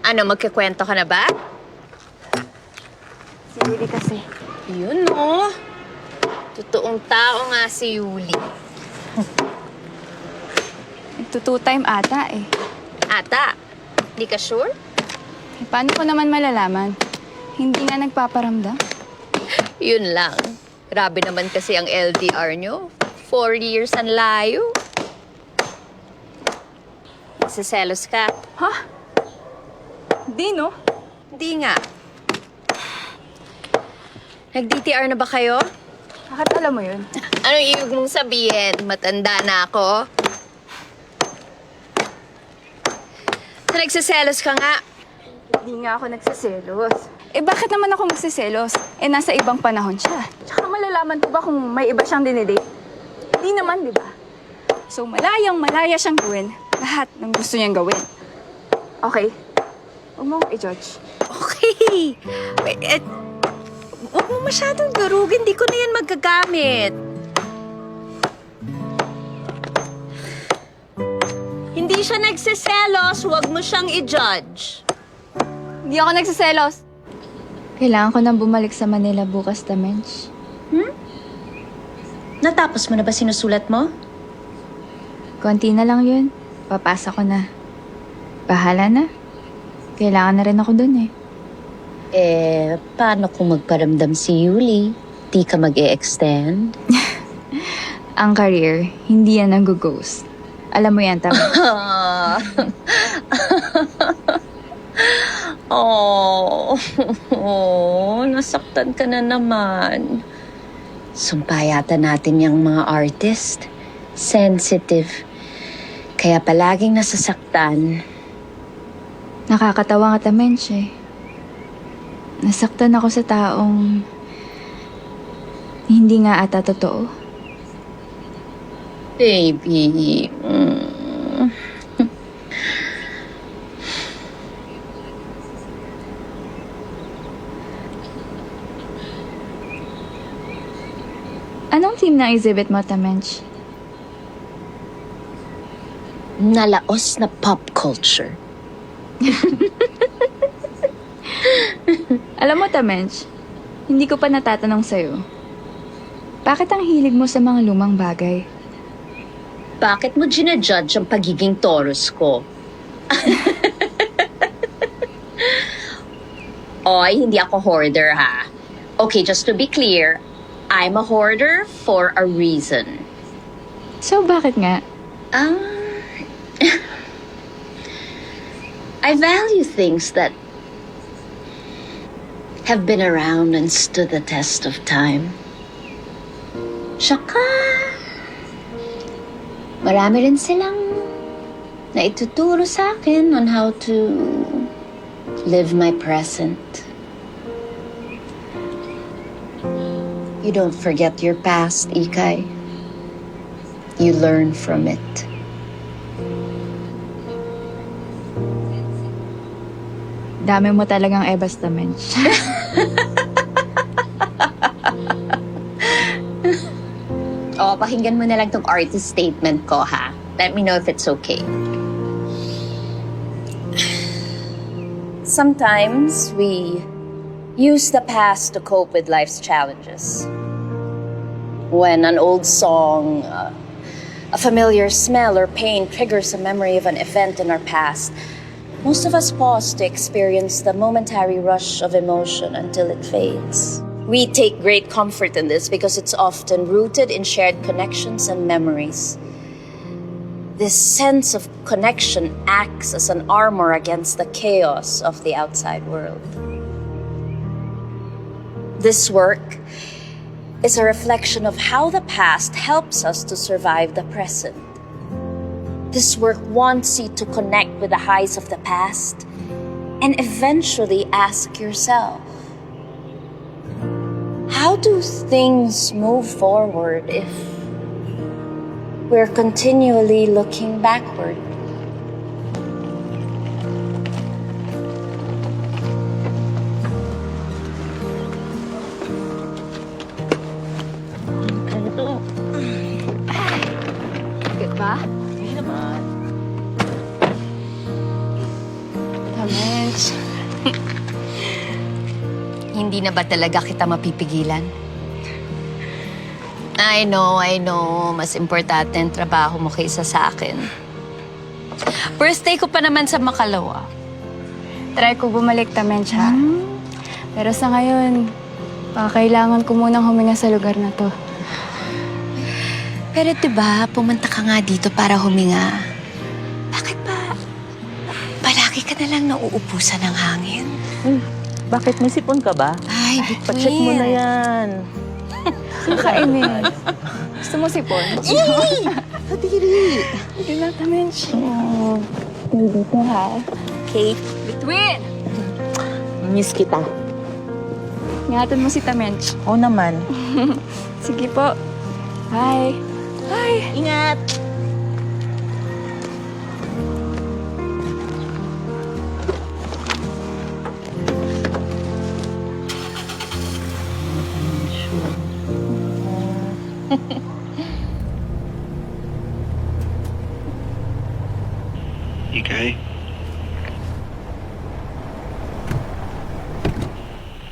Speaker 8: Ano, magkikwento ka na ba?
Speaker 2: Si Yuli kasi.
Speaker 8: Yun, no? Totoong tao nga si Yuli.
Speaker 2: Nagtutu-time ata eh.
Speaker 8: Ata, di ka sure?
Speaker 2: Eh, paano ko naman malalaman? Hindi nga nagpaparamdam.
Speaker 8: Yun lang. Grabe naman kasi ang LDR nyo. 4 years ang layo. Nagsiselos ka?
Speaker 2: Ha? Di, no?
Speaker 8: Di nga. Nag-DTR na ba kayo?
Speaker 2: Bakit alam mo yun?
Speaker 8: Anong ibig mong sabihin? Matanda na ako? So, nagsiselos ka nga?
Speaker 2: Hindi nga ako nagsiselos. Eh bakit naman ako magsiselos? Eh nasa ibang panahon siya. Tsaka malalaman ko ba kung may iba siyang dinidate? Hindi naman, di ba? So malayang-malaya siyang gawin lahat ng gusto niyang gawin. Okay? Huwag mo akong i-judge.
Speaker 8: Okay. Wait, huwag mo masyadong durugin. Di ko na yan magagamit. Hindi siya nagsiselos. Huwag mo siyang i-judge.
Speaker 2: Hindi ako nagsiselos. Kailangan ko nang bumalik sa Manila bukas, Tamench.
Speaker 8: Natapos mo na ba sinusulat mo?
Speaker 2: Konti na lang yun. Papasa ko na. Bahala na. Kailangan na rin ako dun eh.
Speaker 8: Paano kung magparamdam si Yuli? Di ka mag-e-extend?
Speaker 2: Ang career, hindi yan nag-ghost. Alam mo yan, Tamench.
Speaker 8: Nasaktan ka na naman. Sumpayatan natin yung mga artist. Sensitive. Kaya palaging nasasaktan.
Speaker 2: Nakakatawa nga, Tamench eh. Nasaktan ako sa taong hindi nga ata totoo.
Speaker 8: Baby.
Speaker 2: Anong theme ng exhibit mo, Tamench?
Speaker 8: Nalaos na pop culture.
Speaker 2: Alam mo, Tamench, hindi ko pa natatanong sa'yo. Bakit ang hilig mo sa mga lumang bagay?
Speaker 8: Bakit mo ginajudge ang pagiging Taurus ko? Oy, hindi ako hoarder ha. Okay, just to be clear, I'm a hoarder for a reason.
Speaker 2: So, bakit nga?
Speaker 8: I value things that have been around and stood the test of time. Tsaka, marami rin silang naituturo sa akin on how to live my present. You don't forget your past, Ikay. You learn from it.
Speaker 2: Dami mo talagang ebas, Tamench.
Speaker 8: Pakinggan mo na lang tong artist statement ko, ha? Let me know if it's okay. Sometimes we use the past to cope with life's challenges. When an old song, a familiar smell or pain triggers a memory of an event in our past, most of us pause to experience the momentary rush of emotion until it fades. We take great comfort in this because it's often rooted in shared connections and memories. This sense of connection acts as an armor against the chaos of the outside world. This work is a reflection of how the past helps us to survive the present. This work wants you to connect with the highs of the past and eventually ask yourself, how do things move forward if we're continually looking backward?
Speaker 2: Good ba? Tamench.
Speaker 8: Hindi Hindi na ba talaga kita mapipigilan? I know. Mas importante ang trabaho mo kaysa sa akin. Birthday ko pa naman sa Makalawa.
Speaker 2: Try ko bumalik, Tamensya. Pero sa ngayon, kailangan ko munang huminga sa lugar na to.
Speaker 8: Pero diba, pumunta ka nga dito para huminga. Bakit ba palagi ka na lang nauupusan ng hangin?
Speaker 7: Bakit may sipon ka ba?
Speaker 8: Ay, bituin.
Speaker 7: Pa-check mo na yan.
Speaker 2: Kainin. Gusto mo sipon?
Speaker 7: Kadiri!
Speaker 2: Hindi na, Tamensya. Dito, ha?
Speaker 8: Kate,
Speaker 2: Between!
Speaker 7: Miss kita.
Speaker 2: Ingatan mo si Tamensya.
Speaker 7: Oo naman.
Speaker 2: Sige po. Bye. Bye.
Speaker 7: Ingat!
Speaker 9: Ikay?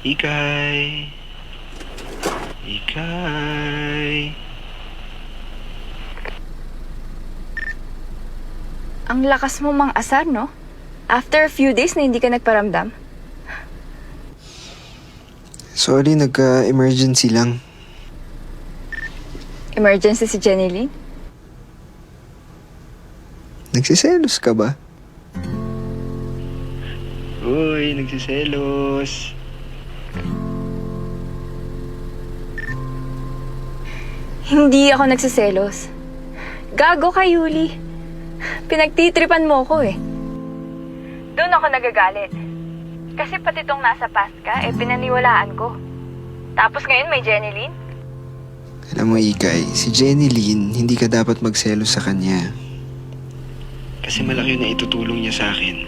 Speaker 9: Ikay? Ikay?
Speaker 2: Ang lakas mo mang asar, no? After a few days na hindi ka nagparamdam.
Speaker 1: Sorry, nagka-emergency lang.
Speaker 2: Emergency si Jenny Lynn?
Speaker 1: Nagsiselos ka ba?
Speaker 9: Uy, nagsiselos.
Speaker 2: Hindi ako nagsiselos. Gago ka, Yuli. Pinagtitripan mo ko eh. Doon ako nagagalit. Kasi pati tong nasa past ka, pinaniwalaan ko. Tapos ngayon may Jenny Lynn?
Speaker 1: Alam mo, Ikay, si Jenny Lynn, hindi ka dapat magselos sa kanya.
Speaker 9: Kasi malaki na itutulong niya sa akin.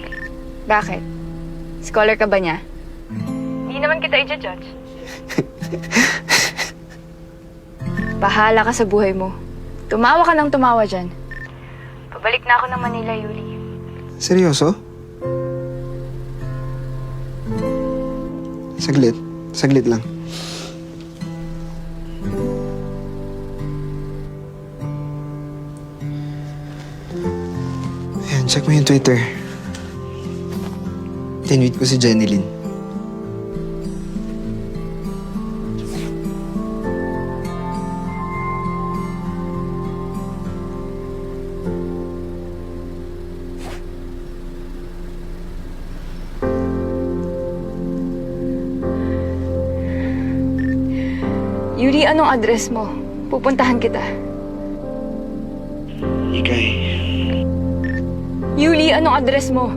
Speaker 2: Bakit? Scholar ka ba niya? Hindi naman kita i-judge. Bahala ka sa buhay mo. Tumawa ka ng tumawa dyan. Pabalik na ako ng Manila, Yuli.
Speaker 1: Seryoso? Saglit lang. Ayan, check mo yung Twitter. Tinweet ko si Jenny Lynn.
Speaker 2: Yuli, anong address mo? Pupuntahan kita.
Speaker 9: Ikay,
Speaker 2: Yuli, anong address mo?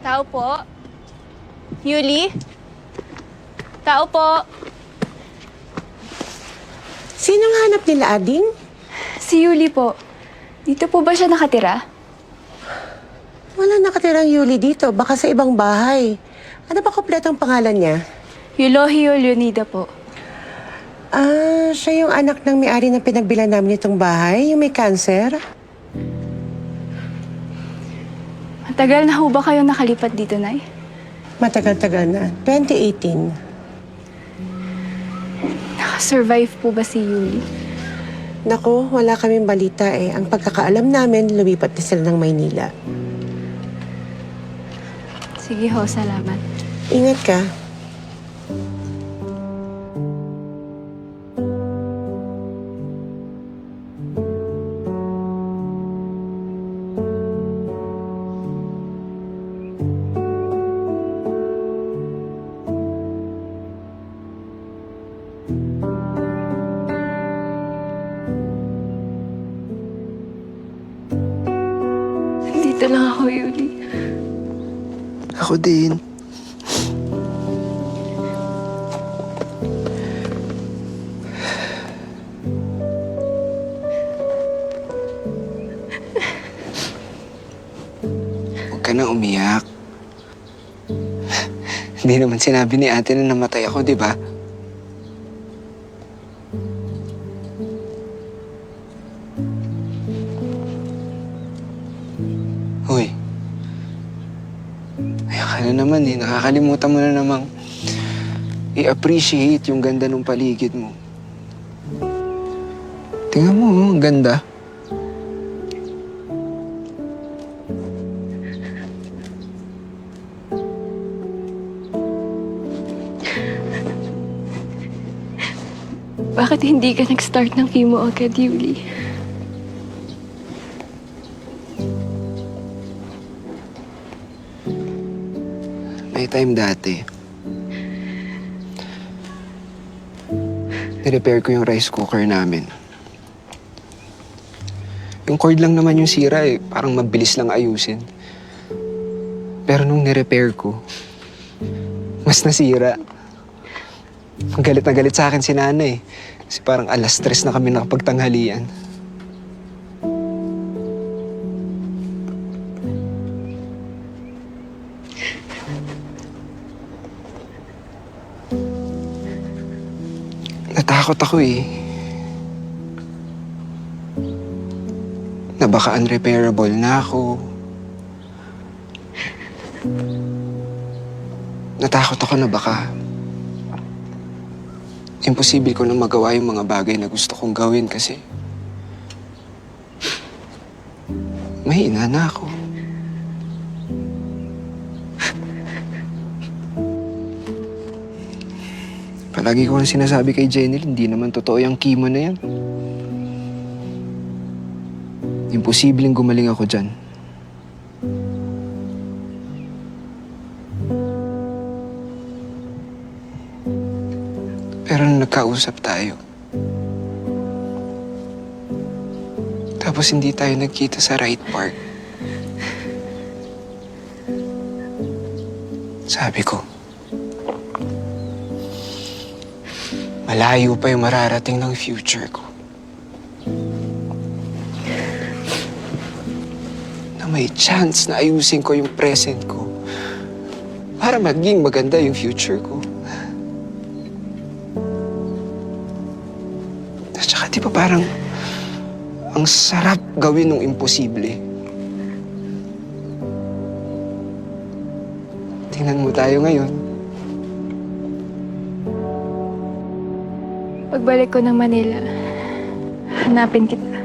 Speaker 2: Tao po. Yuli? Tao po.
Speaker 11: Sinong hanap nila, Ading?
Speaker 2: Si Yuli po. Dito po ba siya nakatira?
Speaker 11: Wala nakatirang Yuli dito. Baka sa ibang bahay. Ano ba kompletong pangalan niya?
Speaker 2: Eulogio Leonida po.
Speaker 11: Ah, siya yung anak ng may-ari ng pinagbilan namin itong bahay, yung may cancer.
Speaker 2: Matagal na ho ba kayo nakalipat dito, Nay?
Speaker 11: Matagal-tagal na. 2018.
Speaker 2: Nakasurvive po ba si Yuli?
Speaker 11: Naku, wala kaming balita eh. Ang pagkakaalam namin, lumipat na sila ng Maynila.
Speaker 2: Sige ho, salamat.
Speaker 11: Ingat ka.
Speaker 2: Dito lang ako, Yuli.
Speaker 1: Ako din. Huwag ka na umiyak. Hindi naman sinabi ni ate na namatay ako, di ba? Hoy. Ayaw ka na naman eh. Nakakalimutan mo na namang i-appreciate yung ganda ng paligid mo. Tingnan mo, oh, ang ganda.
Speaker 2: Bakit hindi ka nag-start ng chemo agad, Yuli?
Speaker 1: May time dati. Nirepair ko yung rice cooker namin. Yung cord lang naman yung sira eh. Parang mabilis lang ayusin. Pero nung nirepair ko, mas nasira. Galit na galit sa akin si nanay. Kasi parang 3:00 na kami nakapagtanghalian. Natakot ako eh. Na baka unrepairable na ako. Natakot ako na baka imposible ko na magawa yung mga bagay na gusto kong gawin kasi mahina na ako. Palagi ko na sinasabi kay Jenny, hindi naman totoo yung chemo na yan. Imposibleng gumaling ako dyan. Pero nung nagkausap tayo, tapos hindi tayo nagkita sa right part, sabi ko, malayo pa yung mararating ng future ko. Na may chance na ayusin ko yung present ko para maging maganda yung future ko. At saka di ba parang ang sarap gawin ng imposible. Tingnan mo tayo ngayon.
Speaker 2: Pagbalik ko ng Manila, hanapin kita.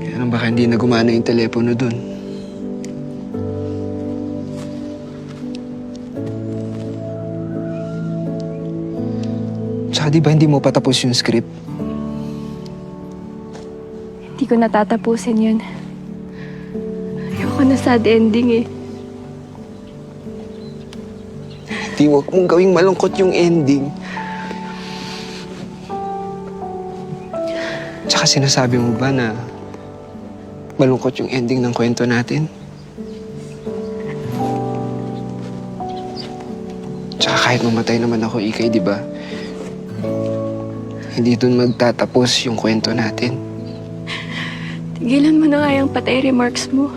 Speaker 1: Kaya nang baka hindi na gumana yung telepono dun. Tsaka di ba hindi mo patapos yung script?
Speaker 2: Hindi ko natatapusin yun. Ayoko na sad ending eh.
Speaker 1: Di, wag mong gawing malungkot yung ending. Tsaka sinasabi mo ba na malungkot yung ending ng kwento natin? Tsaka kahit mamatay naman ako, Ikay, di ba? Hindi dun magtatapos yung kwento natin.
Speaker 2: Tigilan mo na nga yung patay remarks mo.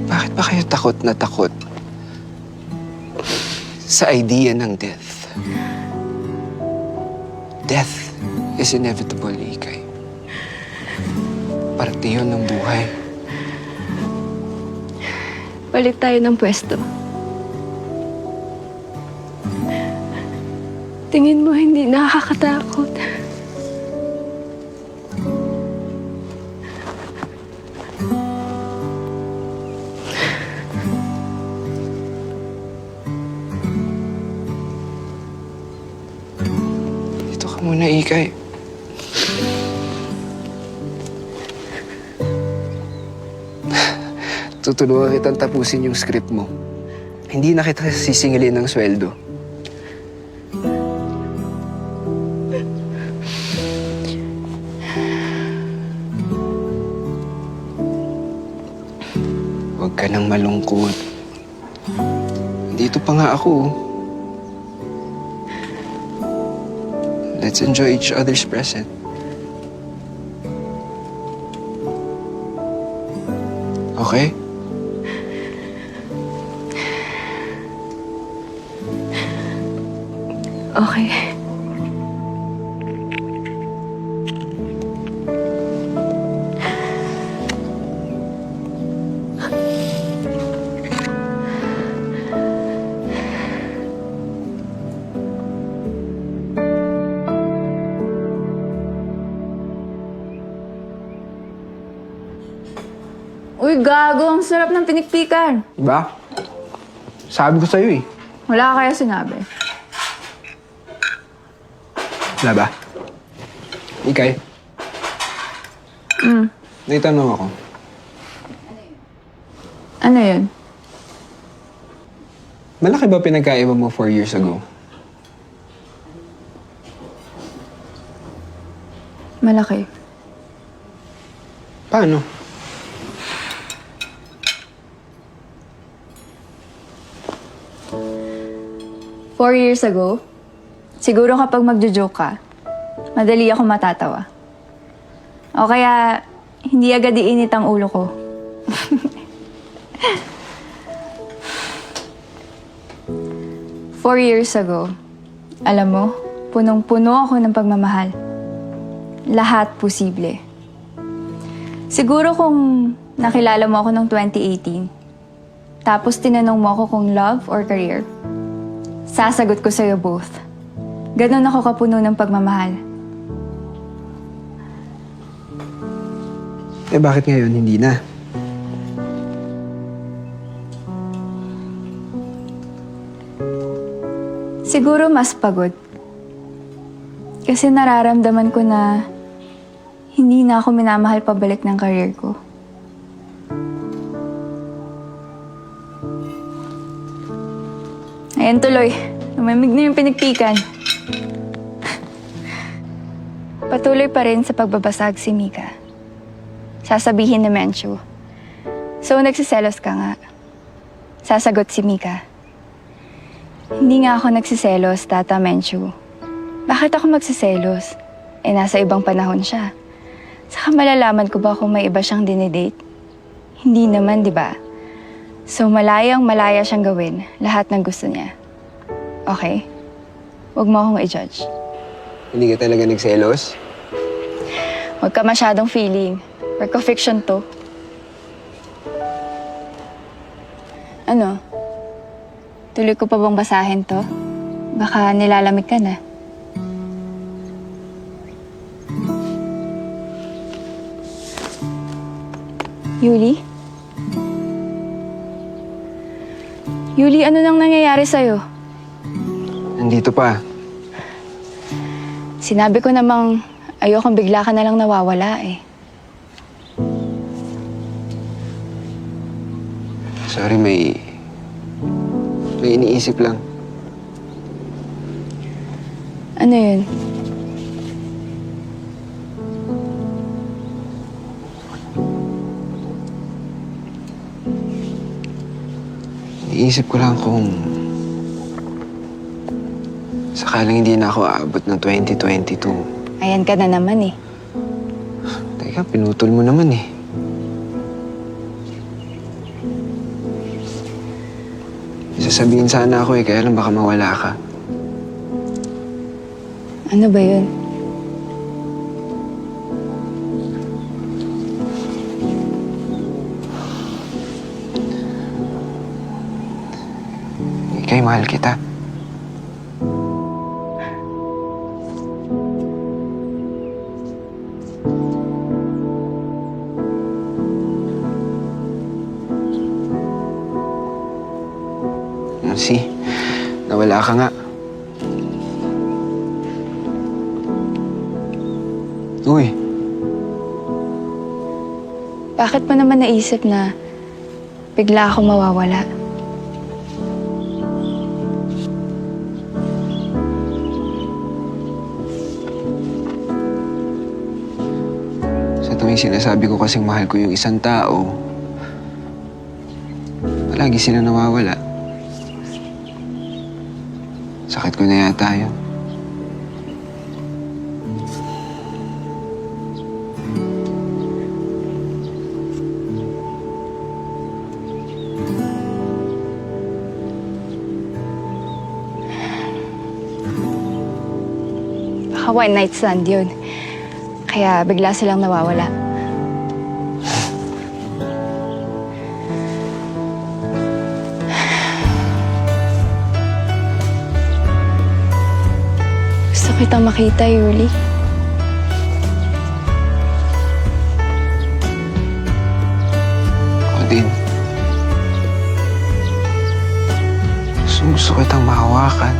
Speaker 1: Bakit ba kayo takot na takot sa idea ng death? Death is inevitable, Ikay. Parte yun ng buhay.
Speaker 2: Balik tayo ng pwesto. Tingin mo hindi nakakatakot.
Speaker 1: Dito ka muna, Ikay. Tutulungan kitang tapusin yung script mo. Hindi na kita sisingilin ng sweldo. Huwag ka nang malungkot. Dito pa nga ako. Let's enjoy each other's present. Okay?
Speaker 2: Okay.
Speaker 12: Uy, gago. Ang sarap ng pinikpikan.
Speaker 1: Diba? Sabi ko sa'yo eh.
Speaker 12: Wala ka kaya sinabi.
Speaker 1: Wala ba? Ikay? May tanong ako.
Speaker 12: Ano yun?
Speaker 1: Malaki ba pinagkaiba mo 4 years ago?
Speaker 2: Malaki.
Speaker 1: Paano?
Speaker 2: Four years ago, siguro kapag magjo-joke ka, madali ako matatawa. O kaya, hindi agad iinit ang ulo ko. 4 years ago, alam mo, punong-puno ako ng pagmamahal. Lahat posible. Siguro kung nakilala mo ako noong 2018, tapos tinanong mo ako kung love or career, sasagot ko sa'yo both. Ganon ako kapuno ng pagmamahal.
Speaker 1: Eh bakit ngayon hindi na?
Speaker 2: Siguro mas pagod. Kasi nararamdaman ko na hindi na ako minamahal pabalik ng career ko. Ayan tuloy, lumamig na yung pinagpikan. Patuloy pa rin sa pagbabasag si Mika. Sasabihin ni Menchu. So nagsiselos ka nga. Sasagot si Mika. Hindi nga ako nagsiselos, Tata Menchu. Bakit ako magsiselos? Eh, nasa ibang panahon siya. Saka malalaman ko ba kung may iba siyang dinidate? Hindi naman, di ba? So, malayang-malaya siyang gawin lahat ng gusto niya. Okay? Huwag mo akong i-judge.
Speaker 1: Hindi ka talaga nagselos?
Speaker 2: Huwag ka masyadong feeling. Work of fiction to. Ano? Tuloy ko pa bang basahin to? Baka nilalamig ka na. Yuli? Yuli, ano nang nangyayari sa'yo?
Speaker 1: Nandito pa.
Speaker 2: Sinabi ko namang ayokong bigla ka na lang nawawala eh.
Speaker 1: Sorry, may iniisip lang.
Speaker 2: Ano yun?
Speaker 1: Iniisip ko lang kung sakaling hindi na ako aabot ng 2022.
Speaker 2: Ayan ka na naman eh.
Speaker 1: Teka, pinutol mo naman eh. Sasabihin sana ako eh, kaya lang baka mawala ka.
Speaker 2: Ano ba yun?
Speaker 1: Ikay, mahal kita. Nancy, nawala ka nga. Uy,
Speaker 2: Bakit mo naman naisip na bigla ako mawawala?
Speaker 1: sa tuwing sinasabi ko kasing mahal ko yung isang tao, palagi sila nawawala. Sakit ko na yata yun.
Speaker 2: Baka one night stand yun. Kaya bigla silang nawawala. Gusto kitang makita, Yuli.
Speaker 1: Ako din. Gusto kitang mahawakan.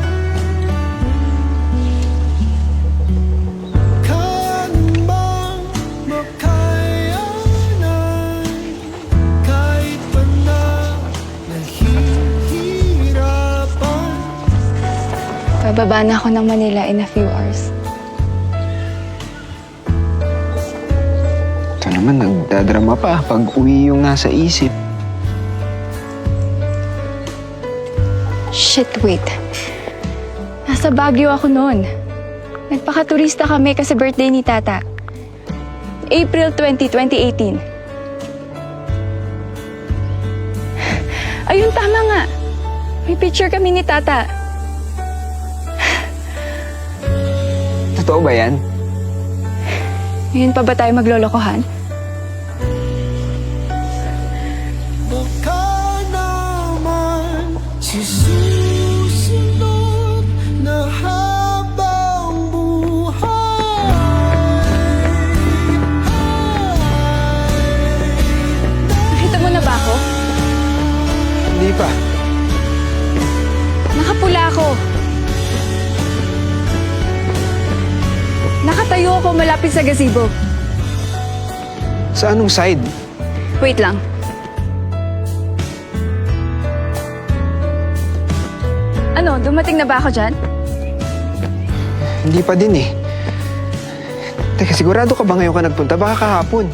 Speaker 2: Bababa na ako ng Manila in a few hours.
Speaker 1: Ito naman, nagdadrama pa pag uwi yung nasa isip.
Speaker 2: Shit, wait. Nasa Baguio ako noon. Nagpakaturista kami kasi birthday ni Tata. April 20, 2018. Ayun, tama nga. May picture kami ni Tata.
Speaker 1: Totoo ba yan?
Speaker 2: Ngayon pa ba tayo maglolokohan?
Speaker 13: Baka naman susunod na habang buhay.
Speaker 2: Nakita mo na ba ako?
Speaker 1: Hindi pa.
Speaker 2: Nakapula ako. Nakatayo ako malapit sa gazebo.
Speaker 1: Sa anong side?
Speaker 2: Wait lang. Ano, dumating na ba ako dyan?
Speaker 1: Hindi pa din eh. Teka, sigurado ka ba ngayon ka nagpunta? Baka kahapon.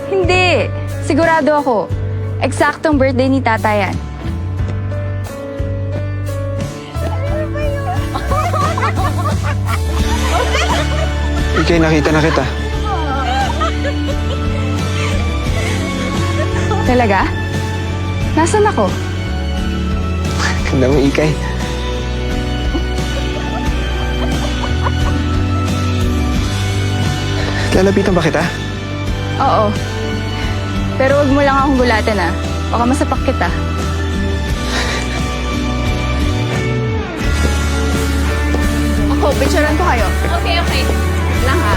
Speaker 2: Hindi. Sigurado ako. Eksaktong birthday ni Tata yan.
Speaker 1: Ikay, nakita na kita.
Speaker 2: Talaga? Nasaan ako?
Speaker 1: Ganda mo, Ikay. Lalapitan ba kita?
Speaker 2: Oo. Pero wag mo lang akong gulatin ah. Baka masapak kita. Ako, picturean ko kayo.
Speaker 10: Okay, okay.
Speaker 2: Lang ha.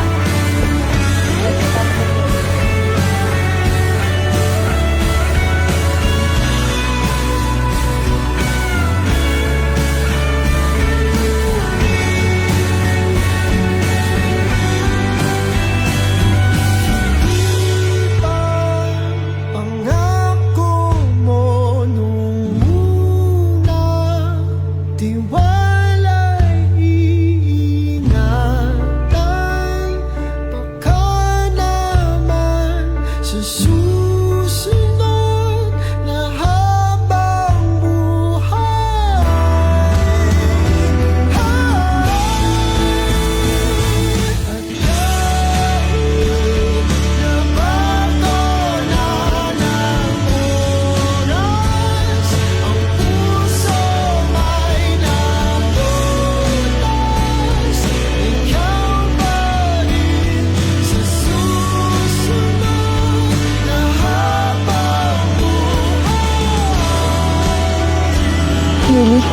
Speaker 13: Pangako mo nung una, tiwala'y iingatan
Speaker 11: Yuli.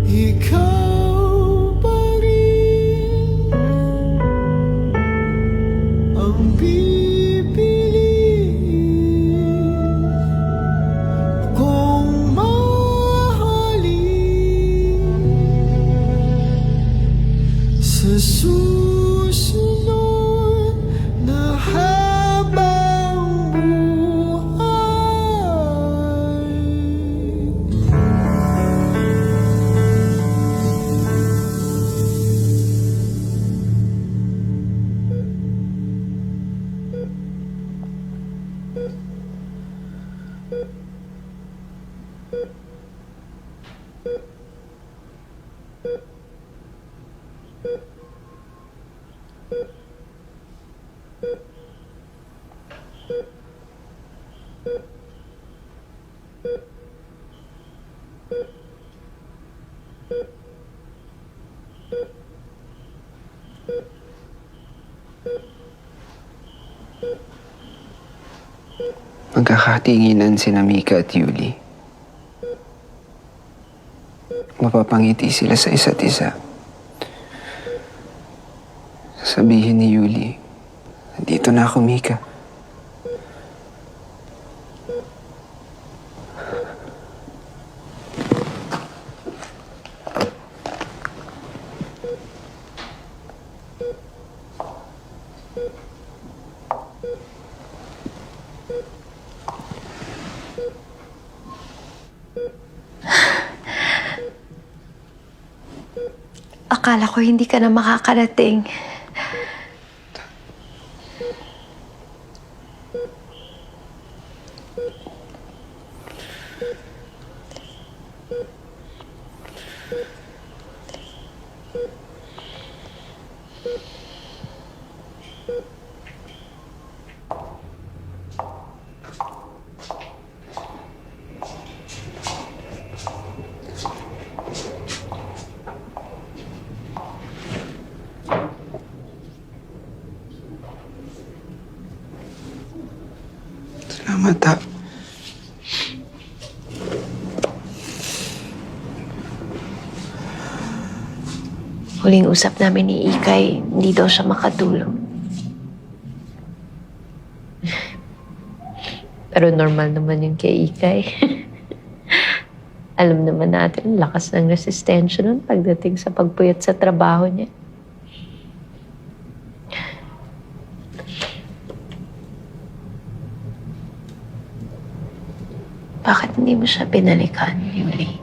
Speaker 13: Ikaw pa rin ang pipiliin kung mahalin sa susunod na habang buhay.
Speaker 1: Magkakatinginan sina Mika at Yuli. Mapapangiti sila sa isa't isa. Sasabihin ni Yuli, nandito na ako, Mika.
Speaker 14: Akala ko hindi ka na makakarating.
Speaker 1: Salamat, ha.
Speaker 14: Huling usap namin ni Ikay, hindi daw siya makatulog. Pero normal naman yung kay Ikay. Alam naman natin, lakas ng resistensya nun pagdating sa pagpuyat sa trabaho niya. Bakit hindi mo siya binalikan, Yuli?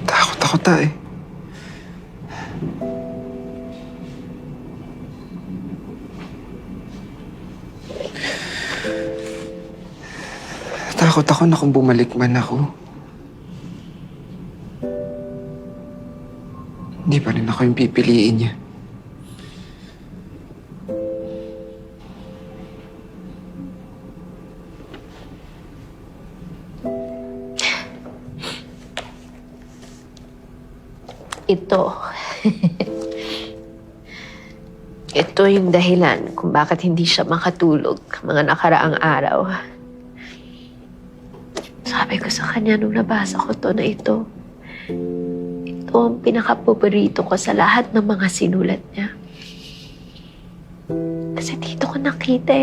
Speaker 1: Takot ako, ta, eh. Takot ako na kung bumalik man ako, hindi pa rin ako yung pipiliin niya.
Speaker 14: Ito. Ito yung dahilan kung bakit hindi siya makatulog mga nakaraang araw. Sabi ko sa kanya nung nabasa ko to na ito ang pinaka-paborito ko sa lahat ng mga sinulat niya. Kasi dito ko nakita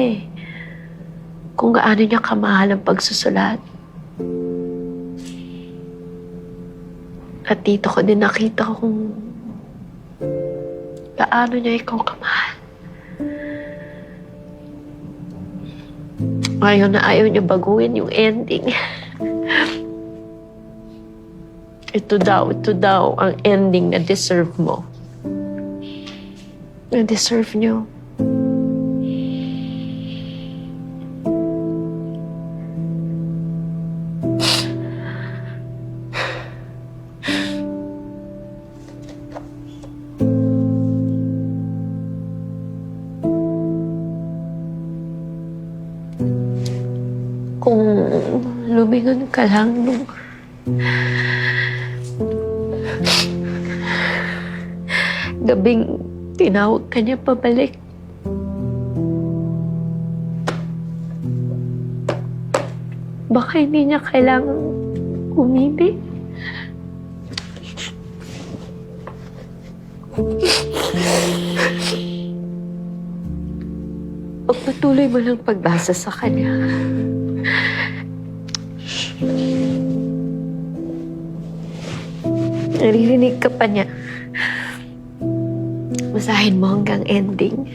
Speaker 14: kung gaano niya kamahal ang pagsusulat. At dito ko din nakita kung gaano niya ikaw kamahal. Ayaw niya baguhin yung ending. Ito daw ang ending na deserve mo. Na deserve niyo. Kung lumingon ka lang nung Gabing tinawag ka niya pabalik. Baka hindi niya kailangang umibig. Pagpatuloy mo lang pagbasa sa kanya. Naririnig ka pa niya. Basahin mo hanggang ending.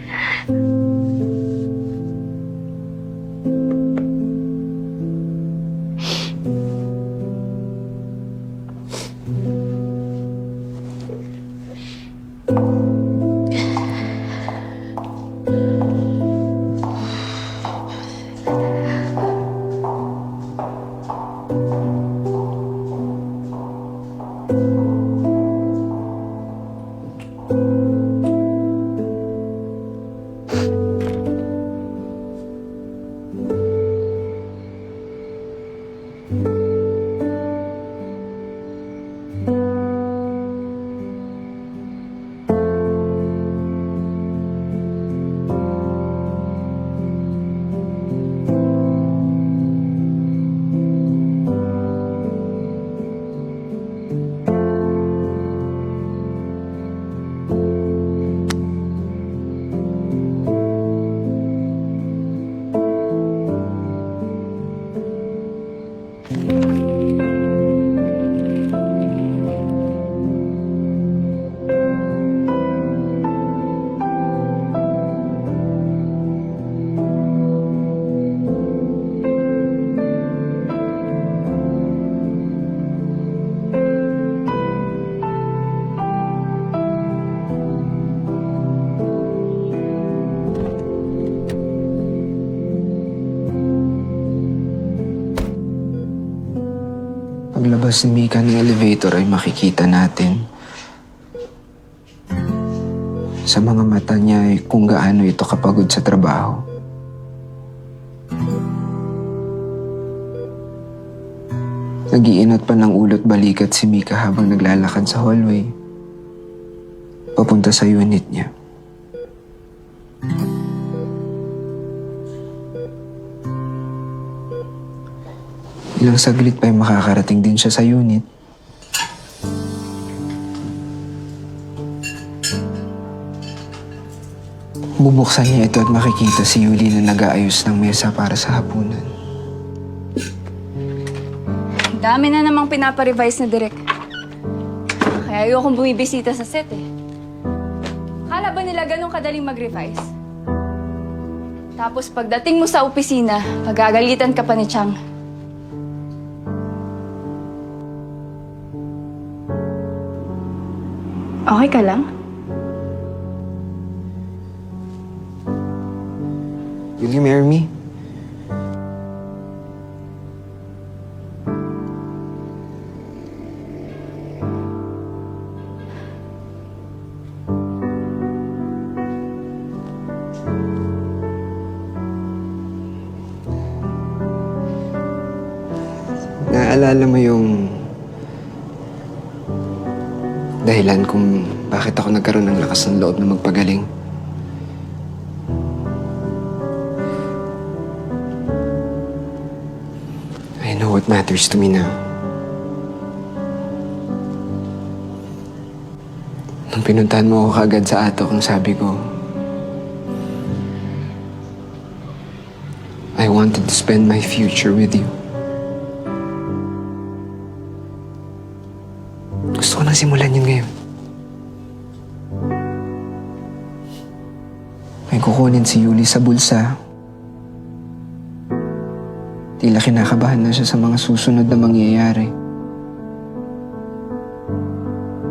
Speaker 1: Paglabas ni Mika ng elevator ay makikita natin sa mga mata niya ay kung gaano ito kapagod sa trabaho. Nag-iinat pa ng ulot balikat si Mika habang naglalakad sa hallway papunta sa unit niya. Ilang saglit pa ay makakarating din siya sa unit. Bubuksan niya ito at makikita si Yuli na nag-aayos ng mesa para sa hapunan.
Speaker 2: Dami na namang pinapa-revise na direct. Kaya ayokong bumibisita sa set eh. Akala ba nila ganun kadaling mag-revise? Tapos pagdating mo sa opisina, pagagalitan ka pa ni Chang. Okay ka lang?
Speaker 1: Will you marry me? Naalala mo yung dahilan kung bakit ako nagkaroon ng lakas ng loob na magpagaling? I know what matters to me now. Nung pinuntahan mo ako kaagad sa ato kung sabi ko, I wanted to spend my future with you. Gusto ko nang simulan yun ngayon. May kukunin si Yuli sa bulsa. Tila kinakabahan na siya sa mga susunod na mangyayari.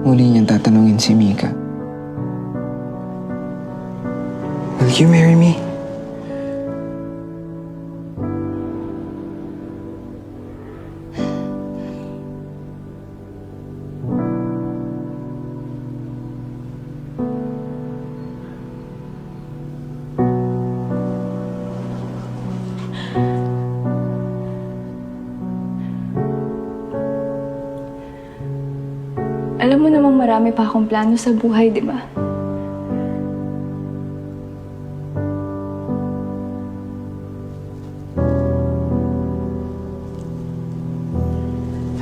Speaker 1: Muli niyang tatanungin si Mika. Will you marry me?
Speaker 2: Alam mo namang marami pa akong plano sa buhay, di ba?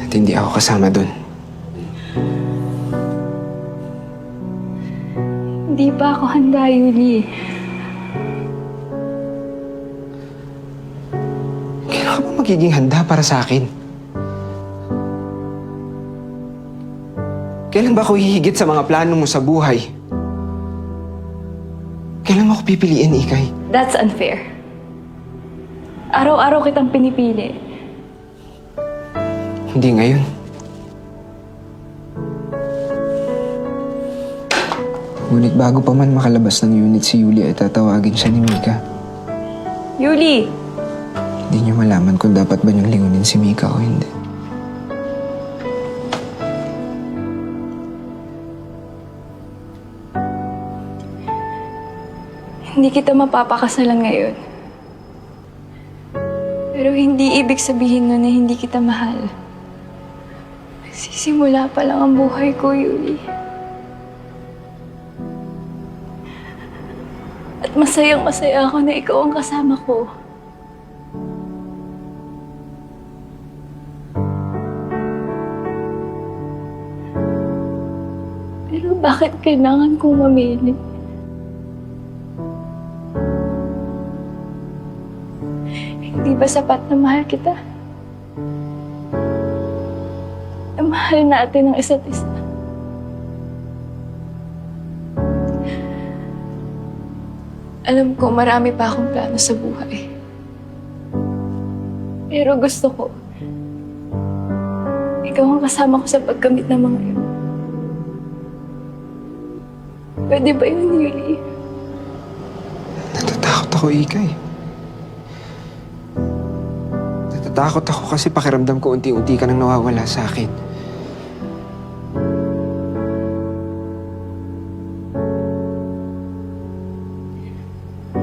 Speaker 1: At hindi ako kasama dun.
Speaker 2: Hindi pa ako handa, Yuli.
Speaker 1: Kailan ka ba magiging handa para sa akin? Kailan ba ako hihigit sa mga plano mo sa buhay? Kailan mo ako pipiliin, Ikay?
Speaker 2: That's unfair. Araw-araw kitang pinipili.
Speaker 1: Hindi ngayon. Ngunit bago pa man makalabas ng unit si Yuli ay tatawagin siya ni Mika.
Speaker 2: Yuli!
Speaker 1: Hindi niyo malaman kung dapat ba niyong lingunin si Mika o hindi.
Speaker 2: Hindi kita mapapakasalan ngayon. Pero hindi ibig sabihin nun na hindi kita mahal. Nagsisimula pa lang ang buhay ko, Yuli. At masayang-masaya ako na ikaw ang kasama ko. Pero bakit kailangan kong mamili? Hindi ba sapat na mahal kita? Na mahal natin ang isa't isa. Alam ko marami pa akong plano sa buhay. Pero gusto ko, ikaw ang kasama ko sa pagkamit ng mga yun. Pwede ba yun, Yuli?
Speaker 1: Natatakot ako, Ikay. Natatakot ako kasi pakiramdam ko unti-unti ka nang nawawala sa akin.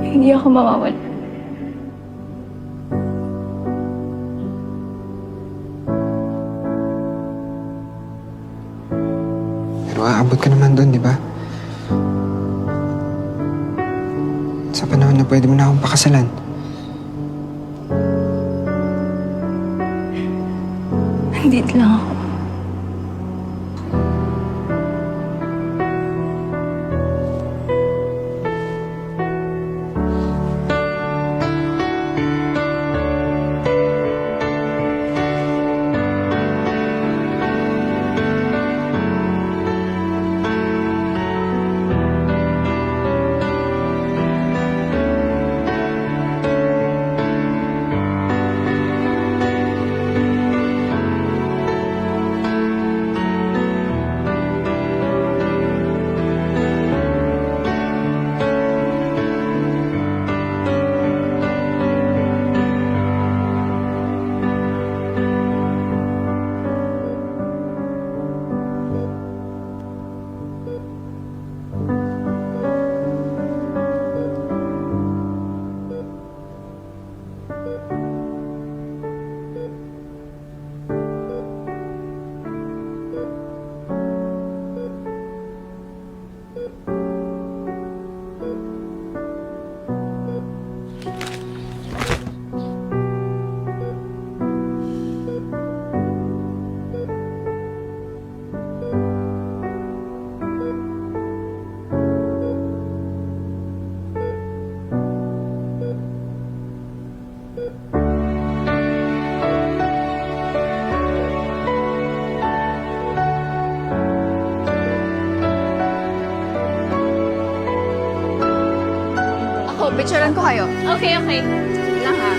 Speaker 2: Hindi ako mawawala.
Speaker 1: Pero aabot ka naman doon, di ba? Sa panahon na pwede mo na akong pakasalan.
Speaker 2: Nandito lang ako.
Speaker 12: Ako, picturean ko kayo. Okay, okay. Lang ha.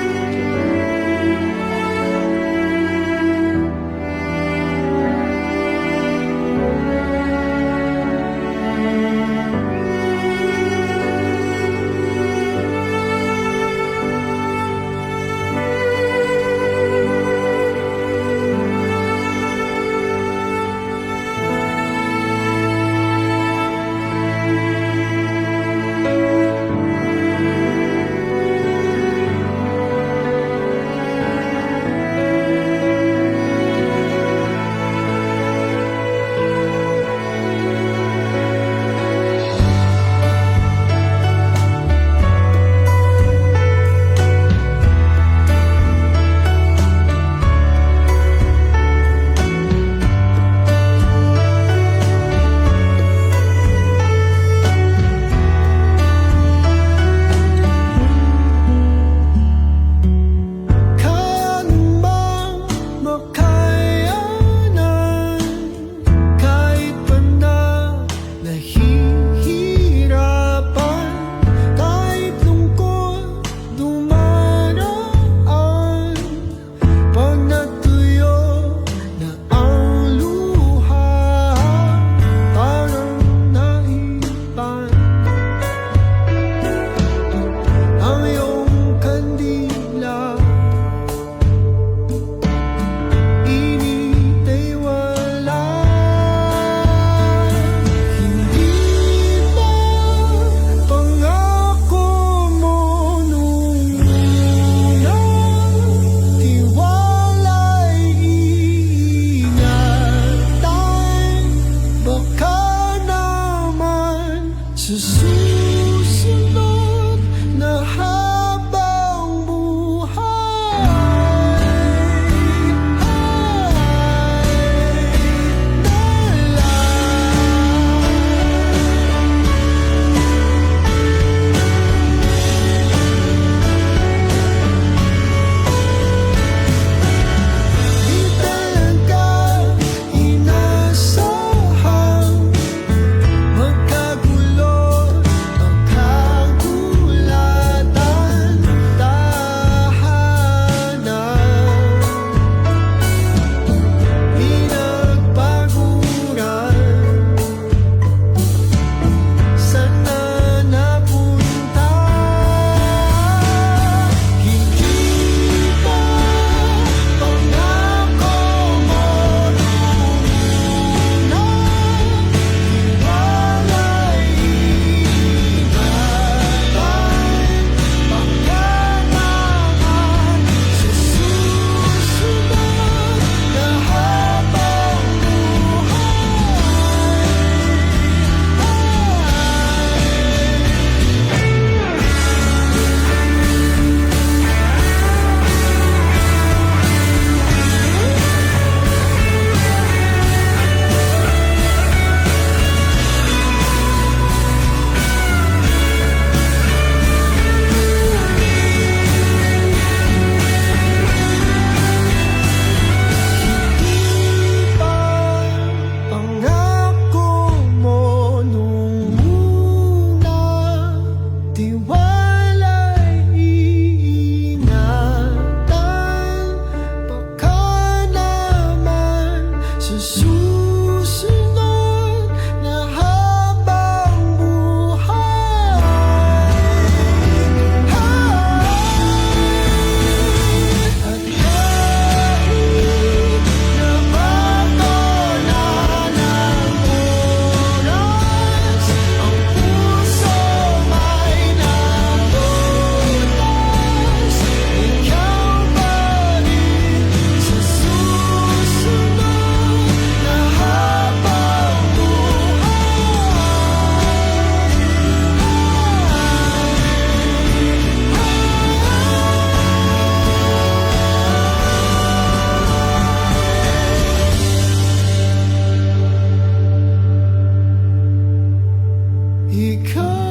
Speaker 13: ikaw